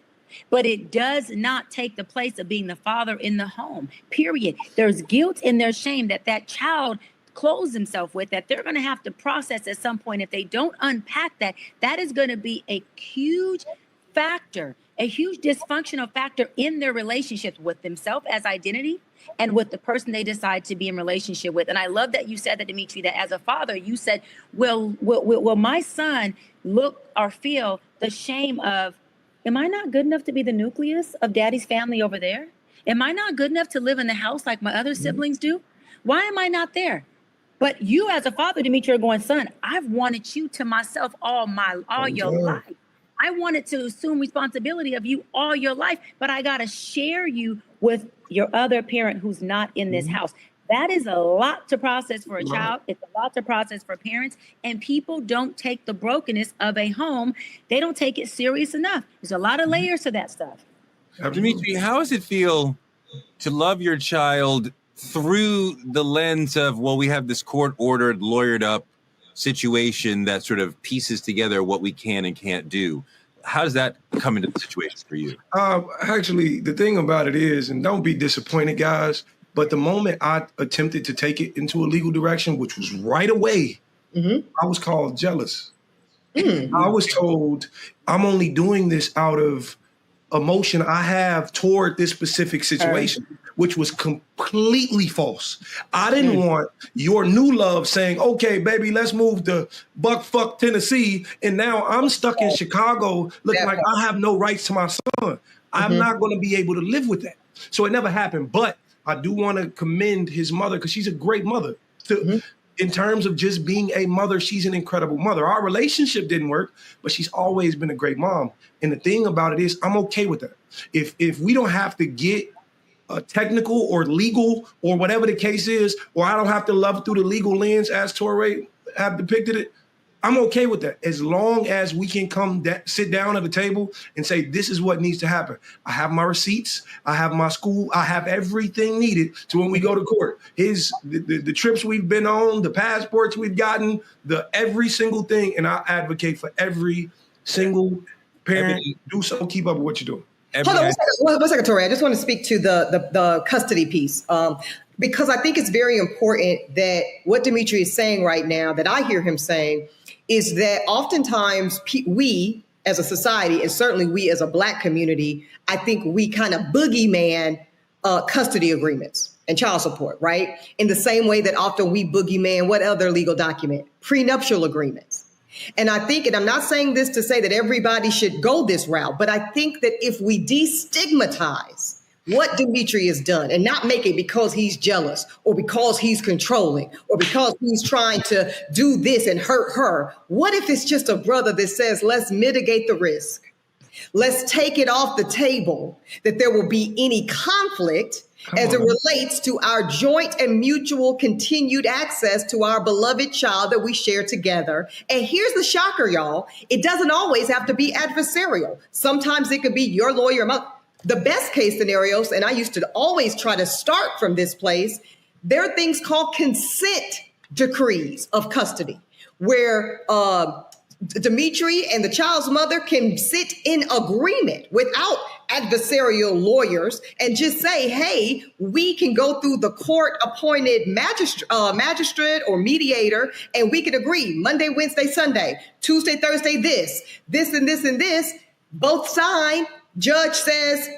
but it does not take the place of being the father in the home, period. There's guilt and there's shame that child clothes himself with, that they're going to have to process at some point. If they don't unpack that, that is going to be a huge factor, a huge dysfunctional factor in their relationships with themselves as identity and with the person they decide to be in relationship with. And I love that you said that, Dimitri, that as a father, you said, will my son look or feel the shame of, am I not good enough to be the nucleus of daddy's family over there? Am I not good enough to live in the house like my other siblings do? Why am I not there? But you as a father, Dimitri, are going, son, I've wanted you to myself all your life. I wanted to assume responsibility of you all your life, but I got to share you with your other parent who's not in this house. That is a lot to process for a child. It's a lot to process for parents. And people don't take the brokenness of a home. They don't take it serious enough. There's a lot of layers to that stuff. Dimitri, how does it feel to love your child through the lens of, well, we have this court-ordered, lawyered up situation that sort of pieces together what we can and can't do? How does that come into the situation for you? Actually, the thing about it is, and don't be disappointed, guys, but the moment I attempted to take it into a legal direction, which was right away, I was called jealous. I was told I'm only doing this out of emotion I have toward this specific situation, which was completely false. I didn't want your new love saying, okay, baby, let's move to Buckfuck, Tennessee. And now I'm stuck in Chicago looking like I have no rights to my son. I'm not going to be able to live with that. So it never happened. But I do want to commend his mother, because she's a great mother. In terms of just being a mother, she's an incredible mother. Our relationship didn't work, but she's always been a great mom. And the thing about it is, I'm okay with that. If we don't have to get technical or legal or whatever the case is, or I don't have to love through the legal lens as Torre have depicted it, I'm okay with that. As long as we can sit down at the table and say, this is what needs to happen. I have my receipts. I have my school. I have everything needed to when we go to court. The trips we've been on, the passports we've gotten, every single thing. And I advocate for every single parent. Do so. Keep up with what you're doing. Hold on one second, Tori. I just want to speak to the custody piece. Because I think it's very important that what Dimitri is saying right now, that I hear him saying, is that oftentimes we as a society, and certainly we as a Black community, I think we kind of boogeyman custody agreements and child support, right? In the same way that often we boogeyman what other legal document? Prenuptial agreements. And I think, and I'm not saying this to say that everybody should go this route, but I think that if we destigmatize what Dimitri has done and not make it because he's jealous or because he's controlling or because he's trying to do this and hurt her, what if it's just a brother that says, let's mitigate the risk? Let's take it off the table that there will be any conflict as it relates to our joint and mutual continued access to our beloved child that we share together. And here's the shocker, y'all. It doesn't always have to be adversarial. Sometimes it could be your lawyer. The best case scenarios, and I used to always try to start from this place, there are things called consent decrees of custody, where Dimitri and the child's mother can sit in agreement without adversarial lawyers and just say, hey, we can go through the court-appointed magistrate or mediator, and we can agree Monday, Wednesday, Sunday, Tuesday, Thursday, this, and this, and this. Both sign. Judge says,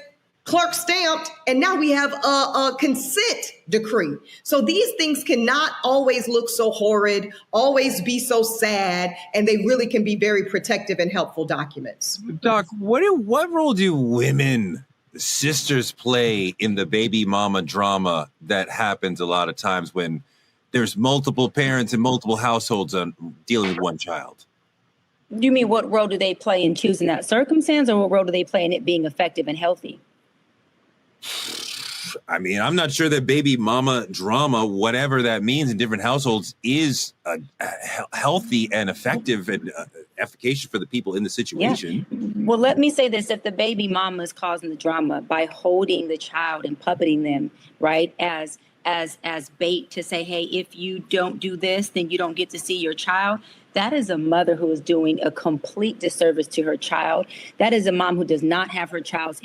clerk stamped, and now we have a consent decree. So these things cannot always look so horrid, always be so sad, and they really can be very protective and helpful documents. Doc, what role do women, sisters, play in the baby mama drama that happens a lot of times when there's multiple parents in multiple households dealing with one child? You mean what role do they play in choosing that circumstance, or what role do they play in it being effective and healthy? I mean, I'm not sure that baby mama drama, whatever that means in different households, is healthy and effective and efficacious for the people in the situation. Yeah. Well, let me say this. If the baby mama is causing the drama by holding the child and puppeting them, right, as bait to say, hey, if you don't do this, then you don't get to see your child. That is a mother who is doing a complete disservice to her child. That is a mom who does not have her child's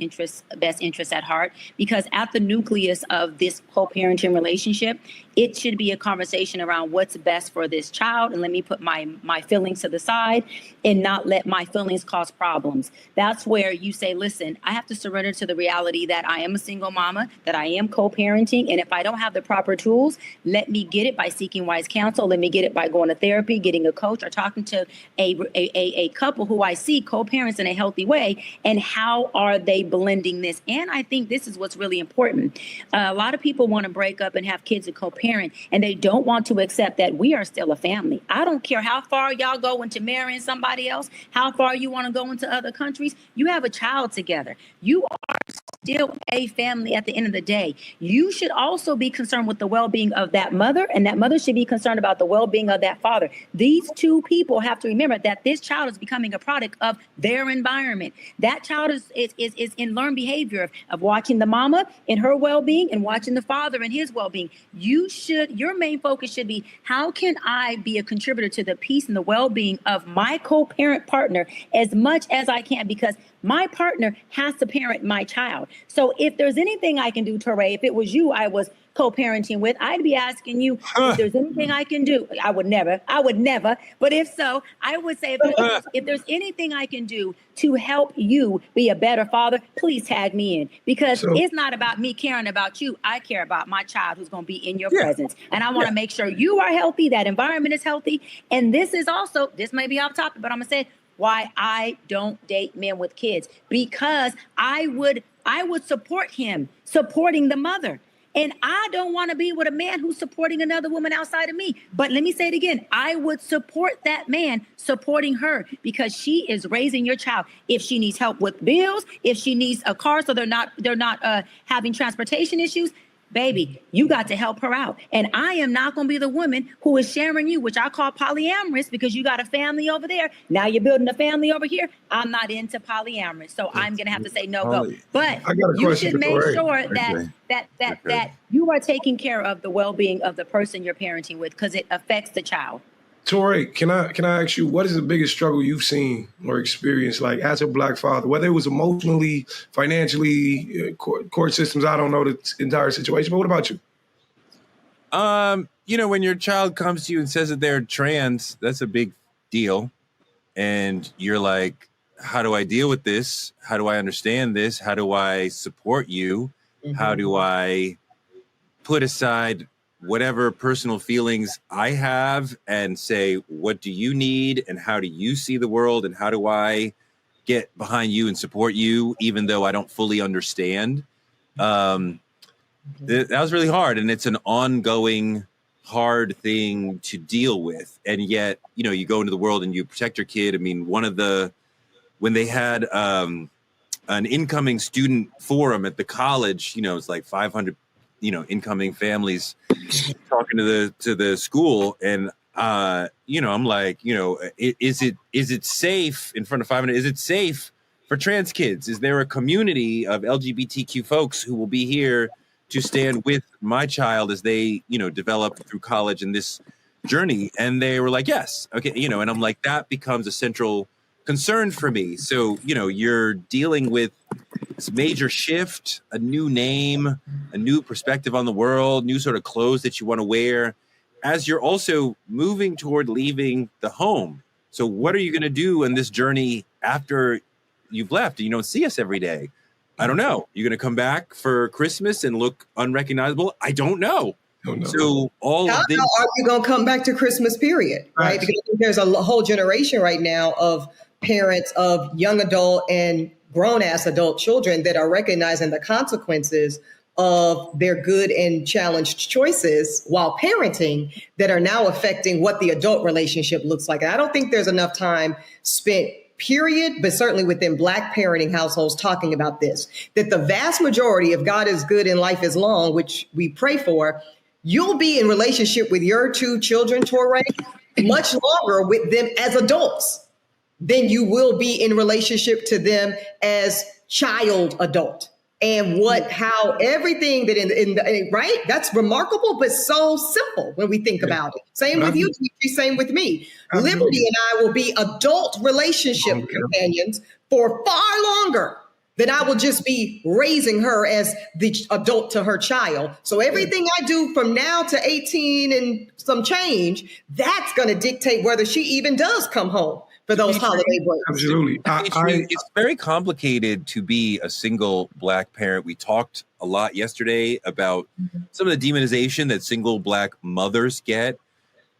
best interest at heart, because at the nucleus of this co-parenting relationship, it should be a conversation around what's best for this child. And let me put my feelings to the side and not let my feelings cause problems. That's where you say, listen, I have to surrender to the reality that I am a single mama, that I am co-parenting. And if I don't have the proper tools, let me get it by seeking wise counsel. Let me get it by going to therapy, getting a coach, or talking to a couple who I see co-parents in a healthy way. And how are they blending this? And I think this is what's really important. A lot of people want to break up and have kids and co-parent, and they don't want to accept that we are still a family. I don't care how far y'all go into marrying somebody else, how far you want to go into other countries. You have a child together. You are still a family at the end of the day. You should also be concerned with the well-being of that mother, and that mother should be concerned about the well-being of that father. These two people have to remember that this child is becoming a product of their environment. That child is in learned behavior of watching the mama in her well-being and watching the father in his well-being. Your main focus should be, how can I be a contributor to the peace and the well-being of my co-parent partner as much as I can, because my partner has to parent my child. So if there's anything I can do, Touré, if it was you I was co-parenting with, I'd be asking you if there's anything I can do. I would never. But if so, I would say, if there's anything I can do to help you be a better father, please tag me in, because it's not about me caring about you. I care about my child who's going to be in your presence. And I want to make sure you are healthy, that environment is healthy. And this is also, this may be off topic, but I'm going to say why I don't date men with kids, because I would support him supporting the mother. And I don't want to be with a man who's supporting another woman outside of me. But let me say it again. I would support that man supporting her, because she is raising your child. If she needs help with bills, if she needs a car so they're not having transportation issues, baby, you got to help her out. And I am not going to be the woman who is sharing you, which I call polyamorous, because you got a family over there. Now you're building a family over here. I'm not into polyamorous. So I'm going to have to say no go. But you should make sure that you are taking care of the well-being of the person you're parenting with, because it affects the child. Touré, can I ask you, what is the biggest struggle you've seen or experienced, like as a Black father, whether it was emotionally, financially, court systems? I don't know the entire situation, but what about you? When your child comes to you and says that they're trans, that's a big deal. And you're like, how do I deal with this? How do I understand this? How do I support you? Mm-hmm. How do I put aside whatever personal feelings I have and say, what do you need and how do you see the world and how do I get behind you and support you, even though I don't fully understand? That was really hard, and it's an ongoing hard thing to deal with. And yet, you go into the world and you protect your kid. I mean, when they had an incoming student forum at the college, it's like 500 incoming families talking to the school, and I'm like, is it safe in front of 500? Is it safe for trans kids? Is there a community of LGBTQ folks who will be here to stand with my child as they develop through college and this journey? And they were like, yes, okay, and I'm like, that becomes a central concern for me. So you're dealing with this major shift, a new name, a new perspective on the world, new sort of clothes that you want to wear, as you're also moving toward leaving the home. So what are you going to do in this journey after you've left and you don't see us every day? I don't know. You're going to come back for Christmas and look unrecognizable? I don't know. So all of this. Are you going to come back to Christmas, period? Right? Because there's a whole generation right now of parents of young adult and grown-ass adult children that are recognizing the consequences of their good and challenged choices while parenting that are now affecting what the adult relationship looks like. And I don't think there's enough time spent, period, but certainly within Black parenting households talking about this, that the vast majority of God is good and life is long, which we pray for, you'll be in relationship with your two children, Touré, much longer with them as adults than you will be in relationship to them as child adult. And how everything that in the right, that's remarkable, but so simple when we think about it. Same with you, same with me. Liberty and I will be adult relationship companions for far longer than I will just be raising her as the adult to her child. So everything I do from now to 18 and some change, that's going to dictate whether she even does come home for those holiday breaks. Absolutely. It's very complicated to be a single Black parent. We talked a lot yesterday about some of the demonization that single Black mothers get.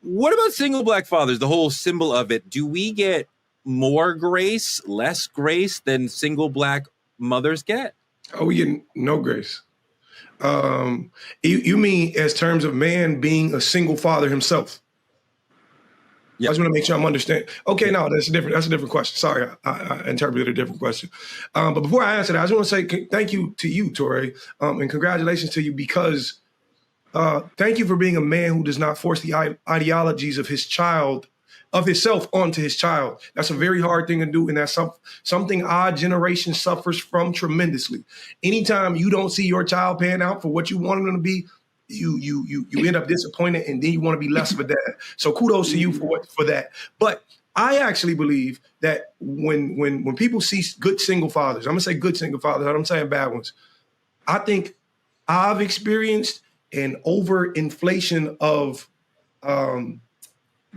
What about single Black fathers, the whole symbol of it? Do we get more grace, less grace than single Black mothers get? Oh, we get no grace. You mean as terms of man being a single father himself? Yep. I just want to make sure I'm understanding. Okay, no, that's a different question. Sorry, I interpreted a different question. But before I answer that, I just want to say thank you to you, Touré, and congratulations to you because thank you for being a man who does not force the ideologies of himself onto his child. That's a very hard thing to do, and that's something our generation suffers from tremendously. Anytime you don't see your child pan out for what you want them to be, you end up disappointed, and then you want to be less of a dad. So kudos to you for that. But I actually believe that when people see good single fathers, I'm gonna say good single fathers, I'm saying bad ones. I think I've experienced an overinflation of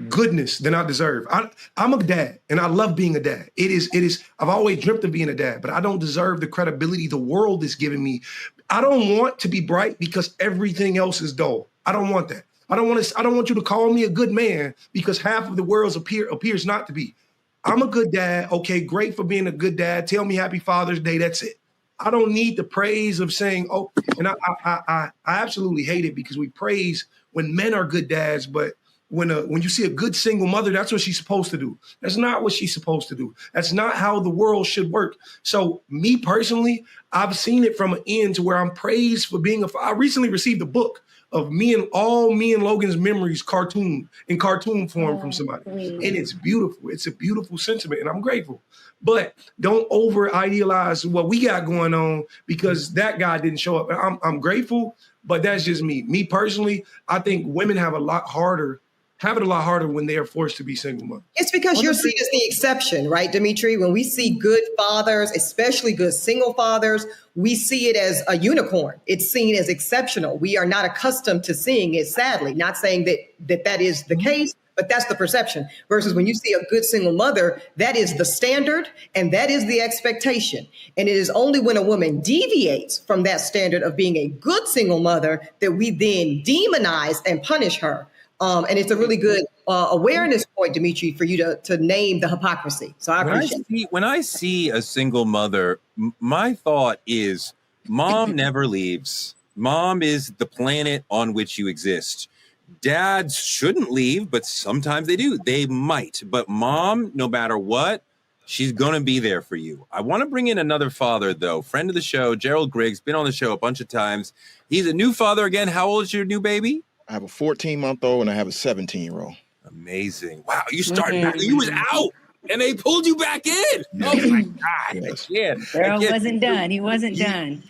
goodness than I deserve. I'm a dad, and I love being a dad. It is. I've always dreamt of being a dad, but I don't deserve the credibility the world is giving me. I don't want to be bright because everything else is dull. I don't want that. I don't want you to call me a good man because half of the world appears not to be. I'm a good dad. Okay, great for being a good dad. Tell me Happy Father's Day. That's it. I don't need the praise of saying, oh, and I absolutely hate it because we praise when men are good dads, but when you see a good single mother, that's what she's supposed to do. That's not what she's supposed to do. That's not how the world should work. So me personally, I've seen it from an end to where I'm praised for being I recently received a book of me and Logan's memories in cartoon form from somebody. And it's beautiful. It's a beautiful sentiment, and I'm grateful. But don't over idealize what we got going on because that guy didn't show up. I'm grateful, but that's just me. Me personally, I think women have it a lot harder when they are forced to be single mothers. It's because you're seen as the exception, right, Dimitri? When we see good fathers, especially good single fathers, we see it as a unicorn. It's seen as exceptional. We are not accustomed to seeing it, sadly. Not saying that is the case, but that's the perception. Versus when you see a good single mother, that is the standard and that is the expectation. And it is only when a woman deviates from that standard of being a good single mother that we then demonize and punish her. And it's a really good awareness point, Dimitri, for you to name the hypocrisy. So I appreciate it. When I see a single mother, my thought is mom never leaves. Mom is the planet on which you exist. Dads shouldn't leave, but sometimes they do. They might. But mom, no matter what, she's going to be there for you. I want to bring in another father, though. Friend of the show, Gerald Griggs, been on the show a bunch of times. He's a new father again. How old is your new baby? I have a 14-month-old and I have a 17-year-old. Amazing. Wow, you started back. You was out and they pulled you back in. Oh my God. Yes. Earl wasn't done. He wasn't done.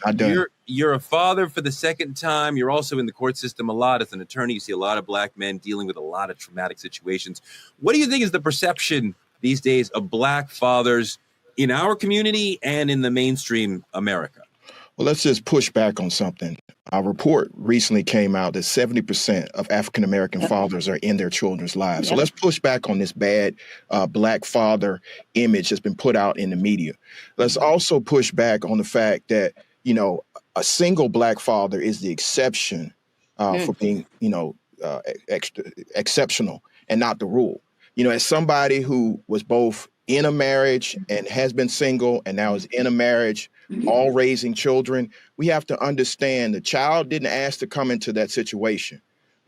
You're a father for the second time. You're also in the court system a lot as an attorney. You see a lot of Black men dealing with a lot of traumatic situations. What do you think is the perception these days of Black fathers in our community and in the mainstream America? Well, let's just push back on something. A report recently came out that 70% of African-American fathers are in their children's lives. So let's push back on this bad Black father image that's been put out in the media. Let's also push back on the fact that, you know, a single Black father is the exception for being, you know, exceptional and not the rule. You know, as somebody who was both in a marriage and has been single and now is in a marriage, all raising children, we have to understand the child didn't ask to come into that situation.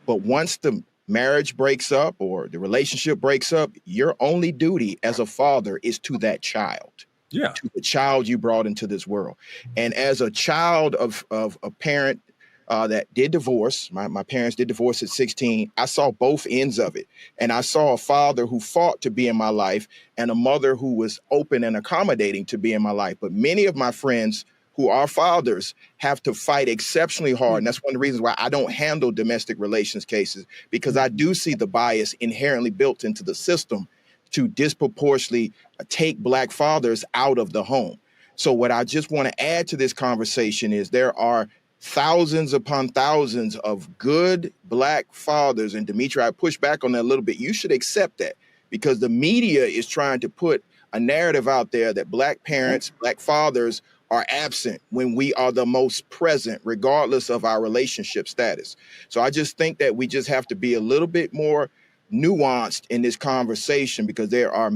But once the marriage breaks up or the relationship breaks up, your only duty as a father is to that child. Yeah. To the child you brought into this world. And as a child of a parent that did divorce, my parents did divorce at 16, I saw both ends of it. And I saw a father who fought to be in my life and a mother who was open and accommodating to be in my life. But many of my friends who are fathers have to fight exceptionally hard. And that's one of the reasons why I don't handle domestic relations cases, because I do see the bias inherently built into the system to disproportionately take Black fathers out of the home. So what I just want to add to this conversation is there are thousands upon thousands of good Black fathers. And Demetri, I push back on that a little bit. You should accept that, because the media is trying to put a narrative out there that Black parents, Black fathers are absent when we are the most present, regardless of our relationship status. So I just think that we just have to be a little bit more nuanced in this conversation, because there are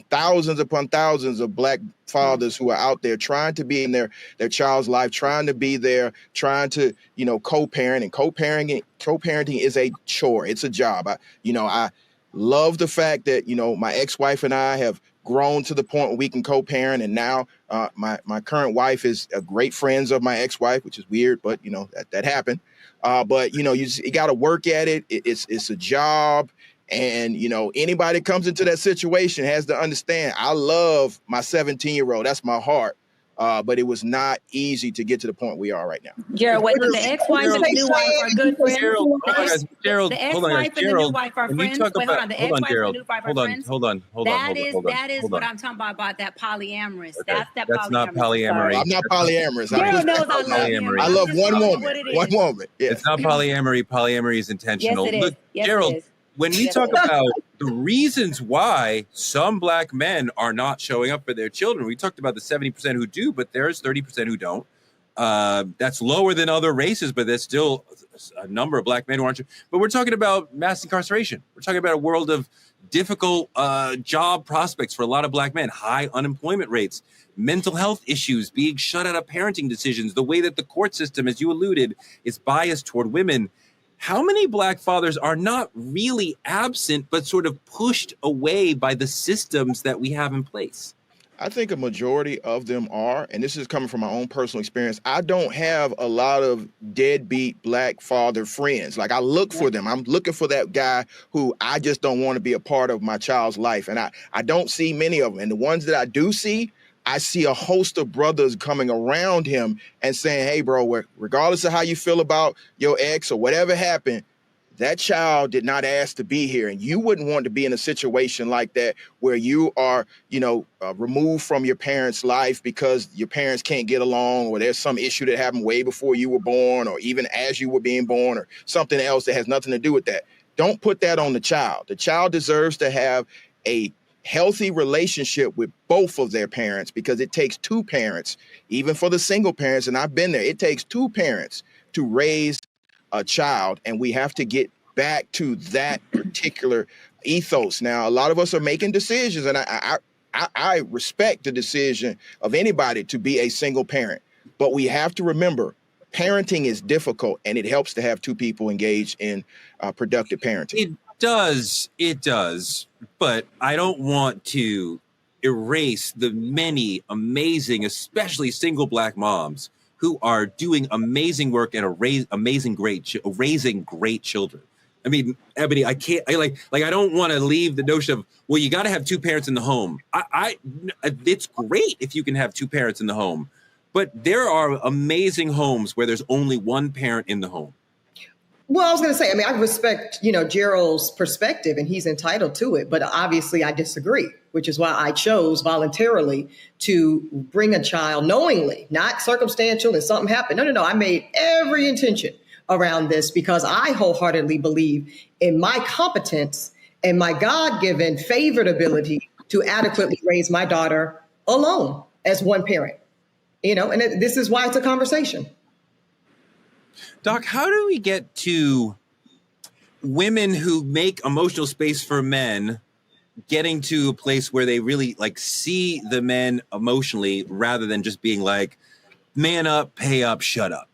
thousands upon thousands of Black fathers who are out there trying to be in their child's life, trying to be there, trying to, you know, co-parent. And co-parenting is a chore. It's a job. I love the fact that, you know, my ex-wife and I have grown to the point where we can co-parent. And now my current wife is a great friends of my ex-wife, which is weird, but, you know, that happened. But, you know, you got to work at it. It's a job. And, you know, anybody that comes into that situation has to understand, I love my 17-year-old. That's my heart. But it was not easy to get to the point we are right now. Gerald, wait, the ex-wife and the new wife are good friends. Gerald, The ex-wife and the new wife are friends. Wait, hold on. The ex-wife and the new wife are friends. Hold on. That is what I'm talking about that polyamorous. Okay. That's polyamorous. Not polyamory. I'm not polyamorous. Gerald knows I love him. I love one woman. One woman. Yeah. It's not polyamory. Polyamory is intentional. Yes, it is. Look, Yes, Gerald, it is. when we talk about the reasons why some Black men are not showing up for their children, we talked about the 70% who do, but there's 30% who don't. That's lower than other races, but there's still a number of Black men who aren't. But we're talking about mass incarceration. We're talking about a world of difficult job prospects for a lot of Black men, high unemployment rates, mental health issues, being shut out of parenting decisions, the way that the court system, as you alluded, is biased toward women. How many Black fathers are not really absent, but sort of pushed away by the systems that we have in place? I think a majority of them are, and this is coming from my own personal experience. I don't have a lot of deadbeat Black father friends. Like, I look for them. I'm looking for that guy who I just don't want to be a part of my child's life. And I don't see many of them. And the ones that I do see, I see a host of brothers coming around him and saying, hey, bro, regardless of how you feel about your ex or whatever happened, that child did not ask to be here. And you wouldn't want to be in a situation like that where you are, you know, removed from your parents' life because your parents can't get along, or there's some issue that happened way before you were born, or even as you were being born, or something else that has nothing to do with that. Don't put that on the child. The child deserves to have a healthy relationship with both of their parents, because it takes two parents, even for the single parents, and I've been there, it takes two parents to raise a child, and we have to get back to that particular ethos. Now, a lot of us are making decisions, and I respect the decision of anybody to be a single parent, but we have to remember, parenting is difficult, and it helps to have two people engaged in productive parenting. It does, but I don't want to erase the many amazing, especially single Black moms who are doing amazing work and raising great children. I mean, Ebony, I don't want to leave the notion of, well, you got to have two parents in the home. It's great if you can have two parents in the home, but there are amazing homes where there's only one parent in the home. Well, I was going to say, I mean, I respect, Gerald's perspective and he's entitled to it, but obviously I disagree, which is why I chose voluntarily to bring a child knowingly, not circumstantial and something happened. No. I made every intention around this because I wholeheartedly believe in my competence and my God-given favored ability to adequately raise my daughter alone as one parent, and this is why it's a conversation. Doc, how do we get to women who make emotional space for men getting to a place where they really see the men emotionally rather than just being like, man up, pay up, shut up?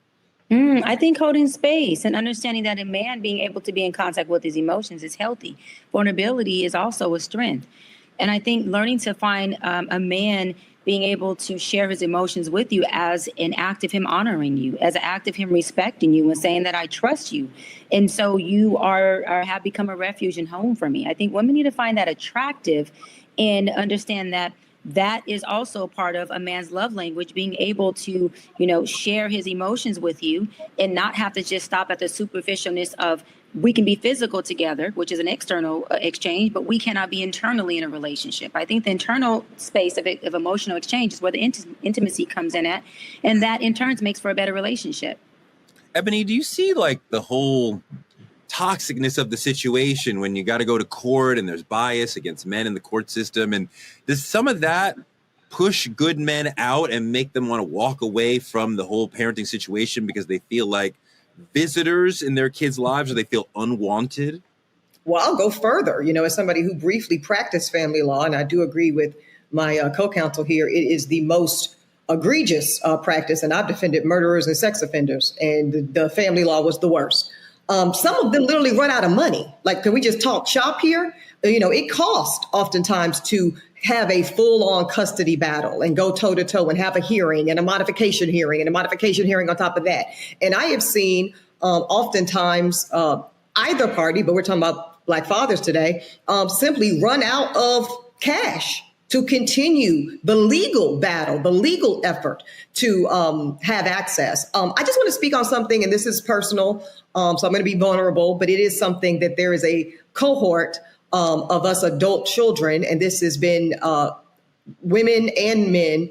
I think holding space and understanding that a man being able to be in contact with his emotions is healthy. Vulnerability is also a strength. And I think learning to find a man being able to share his emotions with you as an act of him honoring you, as an act of him respecting you and saying that I trust you. And so you have become a refuge and home for me. I think women need to find that attractive and understand that that is also part of a man's love language, being able to, share his emotions with you and not have to just stop at the superficialness of we can be physical together, which is an external exchange, but we cannot be internally in a relationship. I think the internal space of emotional exchange is where the intimacy comes in at, and that in turn makes for a better relationship. Ebony, do you see the whole toxicness of the situation when you got to go to court and there's bias against men in the court system? And does some of that push good men out and make them want to walk away from the whole parenting situation because they feel like visitors in their kids' lives or they feel unwanted? Well, I'll go further. As somebody who briefly practiced family law, and I do agree with my co-counsel here, it is the most egregious practice, and I've defended murderers and sex offenders, and the family law was the worst. Some of them literally run out of money. Can we just talk shop here? It costs oftentimes to have a full-on custody battle and go toe-to-toe and have a hearing and a modification hearing and a modification hearing on top of that. And I have seen oftentimes either party, but we're talking about Black fathers today, simply run out of cash to continue the legal battle, the legal effort to have access. I just want to speak on something, and this is personal, so I'm going to be vulnerable, but it is something that there is a cohort of us adult children, and this has been women and men,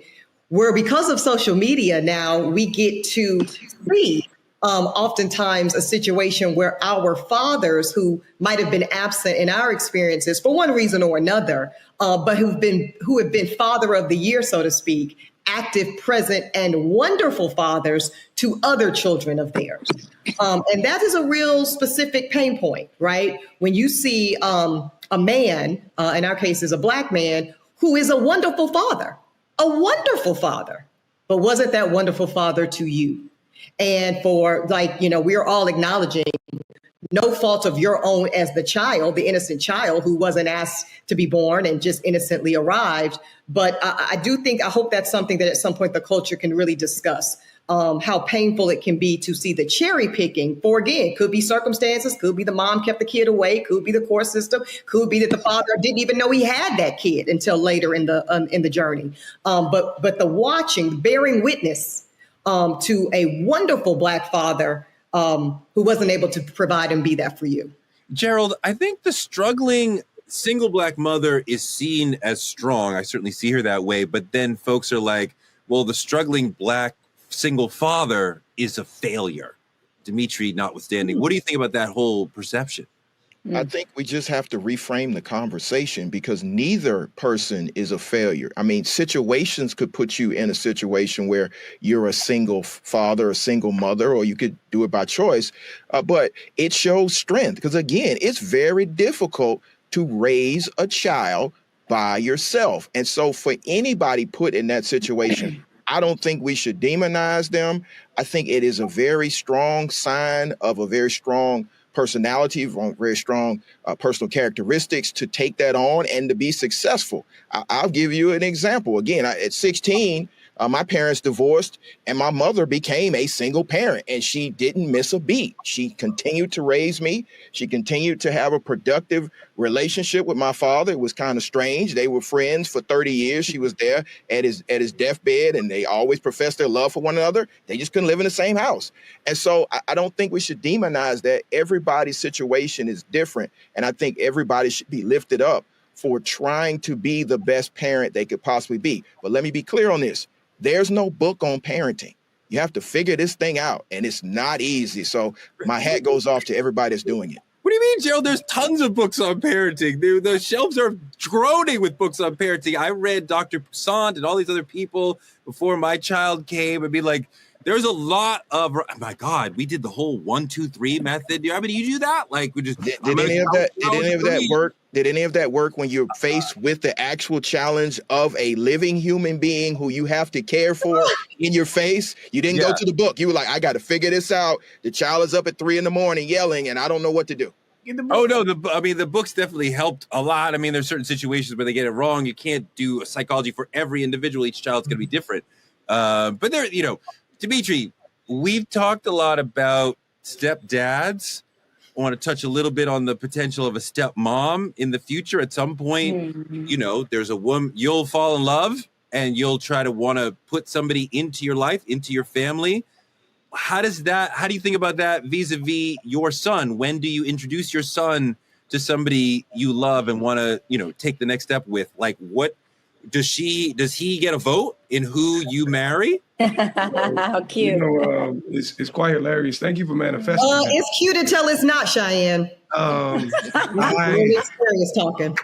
where because of social media now, we get to see oftentimes a situation where our fathers who might have been absent in our experiences for one reason or another, but who have been father of the year, so to speak, active, present, and wonderful fathers to other children of theirs. And that is a real specific pain point, right? When you see a man, in our case is a Black man, who is a wonderful father, but wasn't that wonderful father to you? And for we're all acknowledging no fault of your own as the child, the innocent child who wasn't asked to be born and just innocently arrived. But I hope that's something that at some point the culture can really discuss, how painful it can be to see the cherry picking for, again, could be circumstances, could be the mom kept the kid away, could be the court system, could be that the father didn't even know he had that kid until later in the journey. But the watching, bearing witness to a wonderful Black father who wasn't able to provide and be that for you. Gerald, I think the struggling single Black mother is seen as strong. I certainly see her that way. But then folks are like, well, the struggling Black single father is a failure, Dimitri notwithstanding. What do you think about that whole perception? I think we just have to reframe the conversation because neither person is a failure. I mean, situations could put you in a situation where you're a single father, a single mother, or you could do it by choice. But it shows strength because, again, it's very difficult to raise a child by yourself. And so for anybody put in that situation, I don't think we should demonize them. I think it is a very strong sign of a very strong personality, very strong personal characteristics to take that on and to be successful. I'll give you an example. Again, at 16, My parents divorced, and my mother became a single parent, and she didn't miss a beat. She continued to raise me. She continued to have a productive relationship with my father. It was kind of strange. They were friends for 30 years. She was there at his deathbed, and they always professed their love for one another. They just couldn't live in the same house. And so I don't think we should demonize that. Everybody's situation is different, and I think everybody should be lifted up for trying to be the best parent they could possibly be. But let me be clear on this. There's no book on parenting. You have to figure this thing out, and it's not easy. So my hat goes off to everybody that's doing it. What do you mean, Gerald? There's tons of books on parenting. The shelves are groaning with books on parenting. I read Dr. Poussaint and all these other people before my child came and be like, there's a lot of, oh my God, we did the whole 1, 2, 3 method. I mean, do you do that? Like, we just did any of that work? Did any of that work when you're faced with the actual challenge of a living human being who you have to care for in your face? You didn't go to the book. You were like, I got to figure this out. The child is up at 3 a.m. yelling, and I don't know what to do. Oh no, the books definitely helped a lot. I mean, there's certain situations where they get it wrong. You can't do a psychology for every individual. Each child's going to be different. But there, Dimitri, we've talked a lot about stepdads. I want to touch a little bit on the potential of a stepmom in the future. At some point, there's a woman, you'll fall in love and you'll try to want to put somebody into your life, into your family. How do you think about that vis-a-vis your son? When do you introduce your son to somebody you love and want to, take the next step with? Like, what does he get a vote in who you marry? How cute. It's quite hilarious. Thank you for manifesting. It's cute until it's not, Cheyenne. Really serious talking.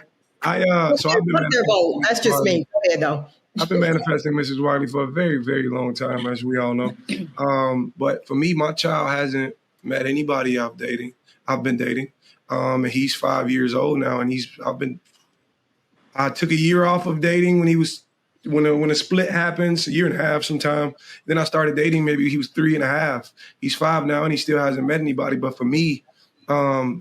So I've been their vote. That's just me. Go ahead, though. I've been manifesting Mrs. Wiley for a very, very long time, as we all know. But for me, my child hasn't met anybody I've been dating. And he's 5 years old now, and I took a year off of dating when a split happens, a year and a half sometime. Then I started dating, maybe he was 3.5. He's 5 now, and he still hasn't met anybody. But for me,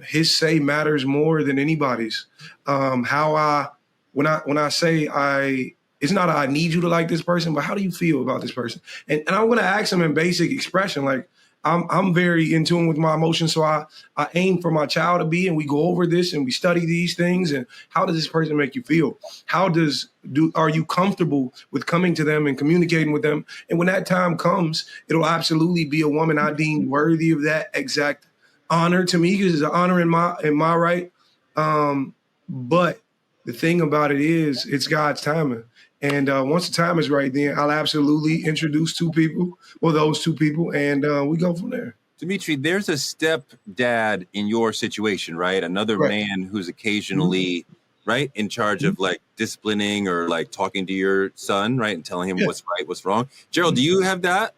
his say matters more than anybody's. When I say it's not I need you to like this person, but how do you feel about this person? And I'm going to ask him in basic expression, like, I'm very in tune with my emotions, so I aim for my child to be, and we go over this and we study these things. And how does this person make you feel? Are you comfortable with coming to them and communicating with them? And when that time comes, it'll absolutely be a woman I deem worthy of that exact honor to me, because it's an honor in my right. But the thing about it is, it's God's timing. And once the time is right, then I'll absolutely introduce those two people, and we go from there. Dimitri, there's a stepdad in your situation, right? Another man who's occasionally, right, in charge of like disciplining or like talking to your son, right, and telling him what's right, what's wrong. Gerald, do you have that?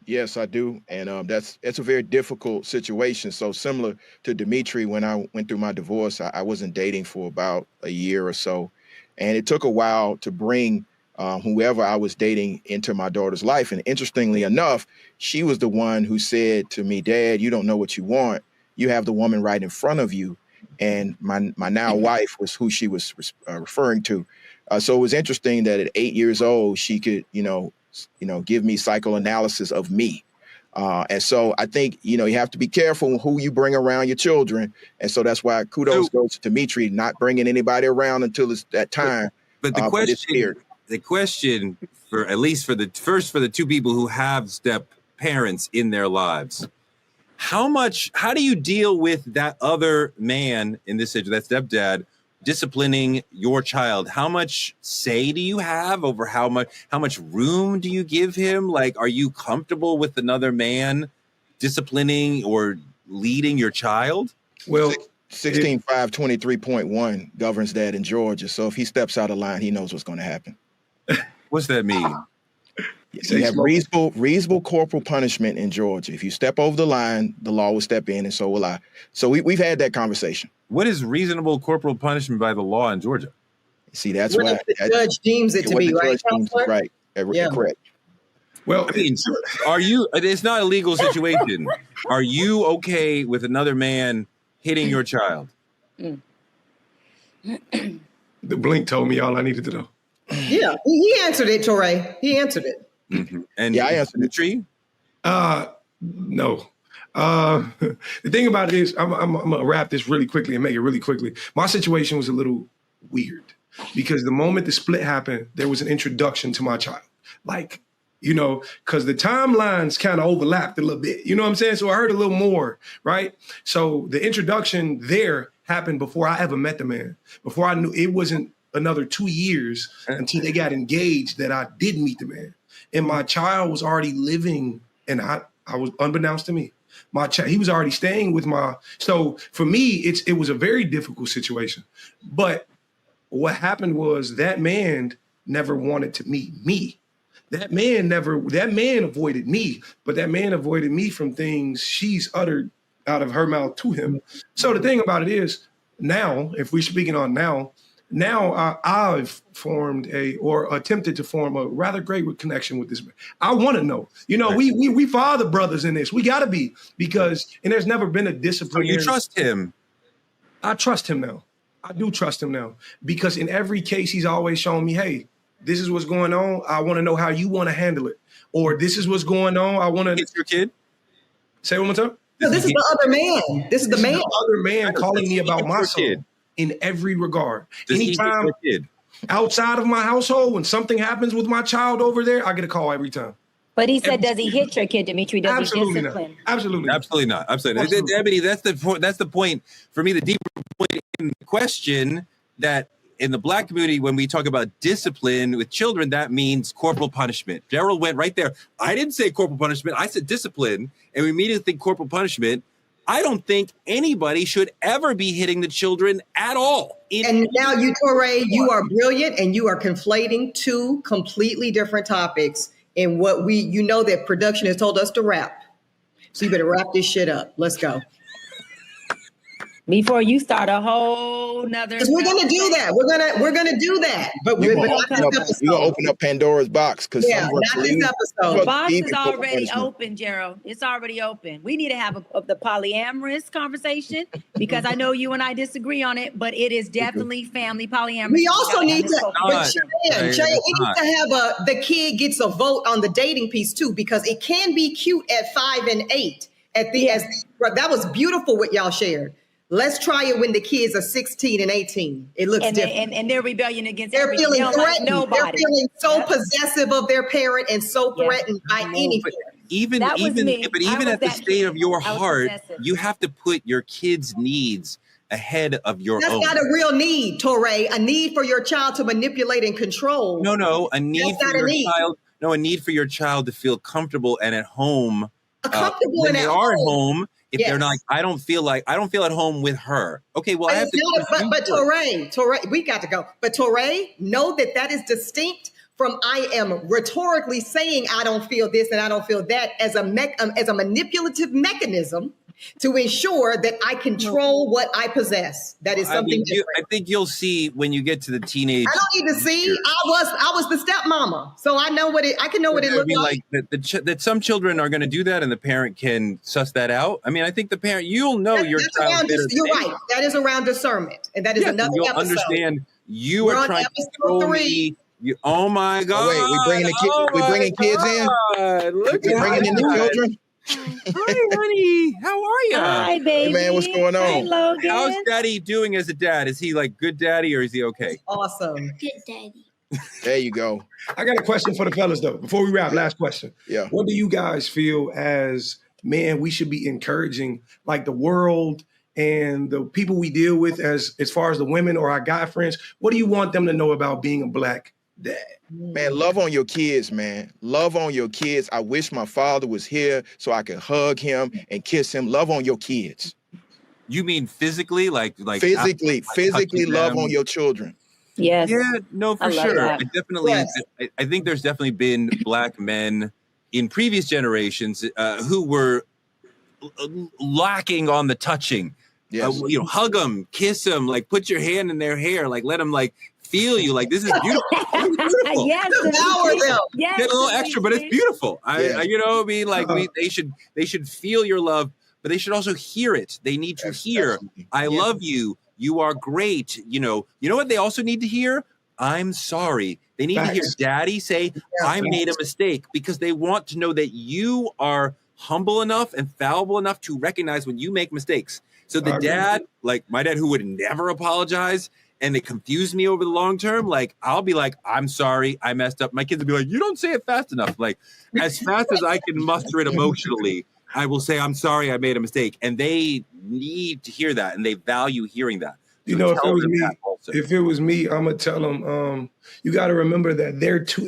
Yes, I do. And that's a very difficult situation. So similar to Dimitri, when I went through my divorce, I wasn't dating for about a year or so. And it took a while to bring whoever I was dating into my daughter's life. And interestingly enough, she was the one who said to me, Dad, you don't know what you want. You have the woman right in front of you. And my now wife was who she was referring to. So it was interesting that at 8 years old, she could, give me psychoanalysis of me. And so I think, you have to be careful who you bring around your children. And so that's why kudos goes to Dimitri, not bringing anybody around until it's that time. But the question for at least for the two people who have step parents in their lives, how do you deal with that other man in this situation, that stepdad, disciplining your child? How much say do you have over how much room do you give him? Like, are you comfortable with another man disciplining or leading your child? Well, 16.523.1 governs that in Georgia. So if he steps out of line, he knows what's going to happen. What's that mean? You have reasonable corporal punishment in Georgia. If you step over the line, the law will step in, and so will I. So we've had that conversation. What is reasonable corporal punishment by the law in Georgia? See, that's why the judge deems it to be, right? Right. Yeah. Correct. Well, I mean, it's not a legal situation. Are you okay with another man hitting your child? The blink told me all I needed to know. Yeah, he answered it, Torrey. He answered it. Mm-hmm. And yeah, I answered the tree. No. The thing about it is, I'm gonna wrap this really quickly and make it really quickly. My situation was a little weird because the moment the split happened, there was an introduction to my child. Like, you know, because the timelines kind of overlapped a little bit. You know what I'm saying? So I heard a little more, right? So the introduction there happened before I ever met the man. Before I knew, it wasn't another 2 years until they got engaged that I did meet the man. And my child was already living, and I was, unbeknownst to me, he was already staying with so for me, it was a very difficult situation. But what happened was that man never wanted to meet me. That man avoided me, but that man avoided me from things she's uttered out of her mouth to him. So the thing about it is, now, if we're speaking on now I've formed or attempted to form a rather great connection with this man. I want to know, you know, we father brothers in this. We got to be, because, and there's never been a discipline. So you trust him? I trust him now. I do trust him now, because in every case, he's always shown me, hey, this is what's going on. I want to know how you want to handle it. Or this is what's going on. I want to. It's your kid? Say it one more time. No, this is the other man. This is the man. The other man calling me about my son. In every regard. Anytime outside of my household, when something happens with my child over there, I get a call every time. But he said, does he hit your kid, Dimitri? Does he discipline? Absolutely not. Absolutely. Ebony, that's the point for me, the deeper point in the question, that in the Black community, when we talk about discipline with children, that means corporal punishment. Gerald went right there. I didn't say corporal punishment. I said discipline. And we immediately think corporal punishment. I don't think anybody should ever be hitting the children at all. And now you, Touré, you are brilliant, and you are conflating two completely different topics in what you know that production has told us to wrap. So you better wrap this shit up. Let's go. Before you start a whole nother. We're gonna do that. We're gonna do that. But we're gonna open up Pandora's box, because not this episode. The box is already open, Gerald. It's already open. We need to have the polyamorous conversation, because I know you and I disagree on it, but it is definitely family polyamorous. We also need to, Cheyenne, we need to have the kid gets a vote on the dating piece too, because it can be cute at 5 and 8. That was beautiful what y'all shared. Let's try it when the kids are 16 and 18. It looks different. And they're rebellion against They're feeling threatened. Like they're feeling so possessive of their parent and so threatened by any parent. Even at the state of your heart, you have to put your kids' needs ahead of your own. That's not a real need, Touré. A need for your child to manipulate and control. No, a need for your child. No, a need for your child to feel comfortable and at home. When they are at home. If they're not, I don't feel at home with her. Okay, well, I have to. But Touré, we got to go. But Touré, know that is distinct from I am rhetorically saying I don't feel this and I don't feel that as a manipulative mechanism to ensure that I control what I possess. That is something different. I think you'll see when you get to the teenage. I don't need to see. I was the stepmama, so I know I can know what it looks like. That some children are going to do that, and the parent can suss that out. I mean, I think the parent, you'll know your child. You're right. That is around discernment, and that is another you'll episode. Understand. You are trying to throw me. Oh my God! Oh, wait, we bringing kids in. Look, we bringing in the children. Hi, honey. How are you? Hi, baby. Hey, man, what's going on? Hi, Logan. How's Daddy doing as a dad? Is he like good daddy, or is he okay? Awesome. Good daddy. There you go. I got a question for the fellas, though. Before we wrap, last question. Yeah. What do you guys feel as men we should be encouraging, like the world and the people we deal with, as far as the women or our guy friends? What do you want them to know about being a Black dad? Man, love on your kids, man. Love on your kids. I wish my father was here so I could hug him and kiss him. Love on your kids. You mean physically, like physically love on your children. Yes. Yeah, no, for sure. That. I think there's definitely been Black men in previous generations who were lacking on the touching. Yes. Hug them, kiss them, like put your hand in their hair, like let them like feel you, like this is beautiful. Yes, devour them. Yes, get a little extra, but it's beautiful. They should feel your love, but they should also hear it. They need to hear, I love you. You are great. You know what they also need to hear? I'm sorry. They need to hear Facts. daddy say, I made a mistake, because they want to know that you are humble enough and fallible enough to recognize when you make mistakes. So the dad, like my dad, who would never apologize, and it confused me over the long term, like I'll be like, I'm sorry, I messed up. My kids will be like, you don't say it fast enough. Like as fast as I can muster it emotionally, I will say, I'm sorry, I made a mistake. And they need to hear that, and they value hearing that. So you know, if it was me, I'm gonna tell them, you got to remember that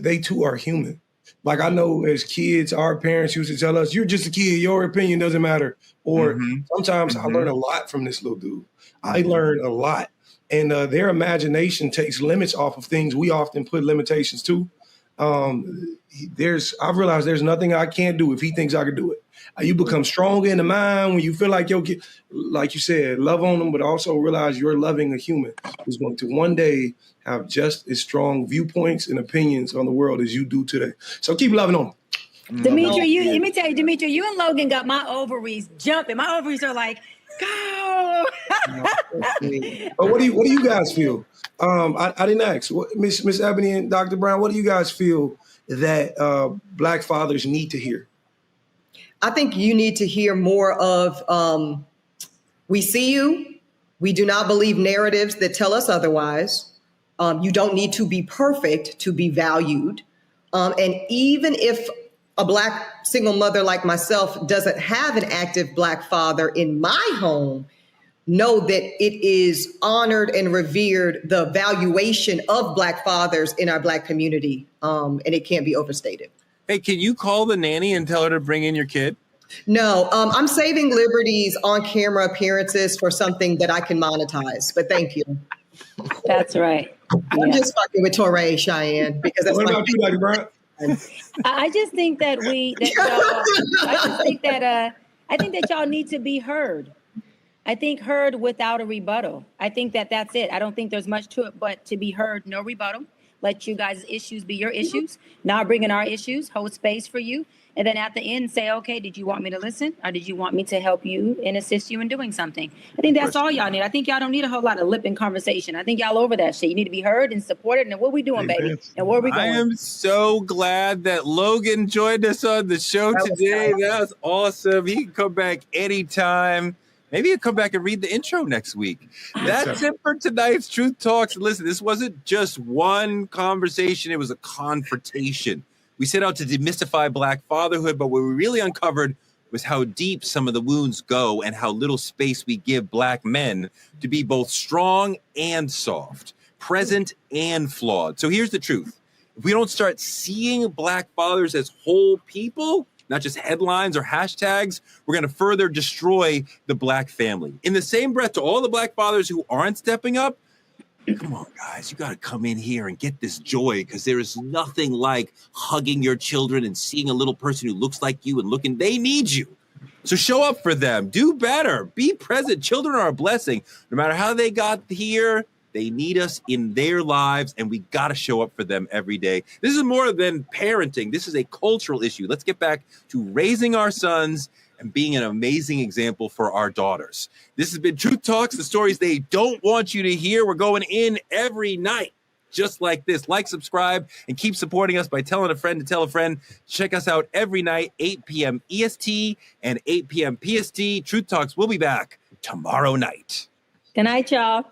they too are human. Like I know as kids, our parents used to tell us, you're just a kid, your opinion doesn't matter. Or sometimes I learn a lot from this little dude. I learn a lot. And their imagination takes limits off of things we often put limitations to. I've realized there's nothing I can't do if he thinks I could do it. You become stronger in the mind when you feel like your kid, like you said, love on them, but also realize you're loving a human who's going to one day have just as strong viewpoints and opinions on the world as you do today. So keep loving on them. Dimitri, let me tell you, Dimitri, you and Logan got my ovaries jumping. My ovaries are like, go. But what do you guys feel? I didn't ask. Miss Ebony and Dr. Brown, what do you guys feel that Black fathers need to hear? I think you need to hear more of, we see you. We do not believe narratives that tell us otherwise. You don't need to be perfect to be valued. And even if a Black single mother like myself doesn't have an active Black father in my home, know that it is honored and revered, the valuation of Black fathers in our Black community. And it can't be overstated. Hey, can you call the nanny and tell her to bring in your kid? No, I'm saving liberties on camera appearances for something that I can monetize, but thank you. That's right. I'm just fucking with Torre, Cheyenne, because that's what about you, Dr. Brown? I just think that I think that y'all need to be heard. I think heard without a rebuttal. I think that's it. I don't think there's much to it, but to be heard, no rebuttal. Let you guys' issues be your issues. Not bring in our issues, hold space for you. And then at the end say, okay, did you want me to listen? Or did you want me to help you and assist you in doing something? I think that's all y'all need. I think y'all don't need a whole lot of lip and conversation. I think y'all over that shit. You need to be heard and supported. And what we doing, baby? And where we going? I am so glad that Logan joined us on the show today. That was awesome. He can come back anytime. Maybe he'll come back and read the intro next week. That's it for tonight's Truth Talks. Listen, this wasn't just one conversation. It was a confrontation. We set out to demystify Black fatherhood, but what we really uncovered was how deep some of the wounds go and how little space we give Black men to be both strong and soft, present and flawed. So here's the truth. If we don't start seeing Black fathers as whole people, not just headlines or hashtags, we're going to further destroy the Black family. In the same breath, to all the Black fathers who aren't stepping up, come on, guys, you got to come in here and get this joy, because there is nothing like hugging your children and seeing a little person who looks like you and looking, they need you. So show up for them. Do better. Be present. Children are a blessing. No matter how they got here, they need us in their lives, and we got to show up for them every day. This is more than parenting. This is a cultural issue. Let's get back to raising our sons and being an amazing example for our daughters. This has been Truth Talks, the stories they don't want you to hear. We're going in every night, just like this. Like, subscribe, and keep supporting us by telling a friend to tell a friend. Check us out every night, 8 p.m. EST and 8 p.m. PST. Truth Talks will be back tomorrow night. Good night, y'all.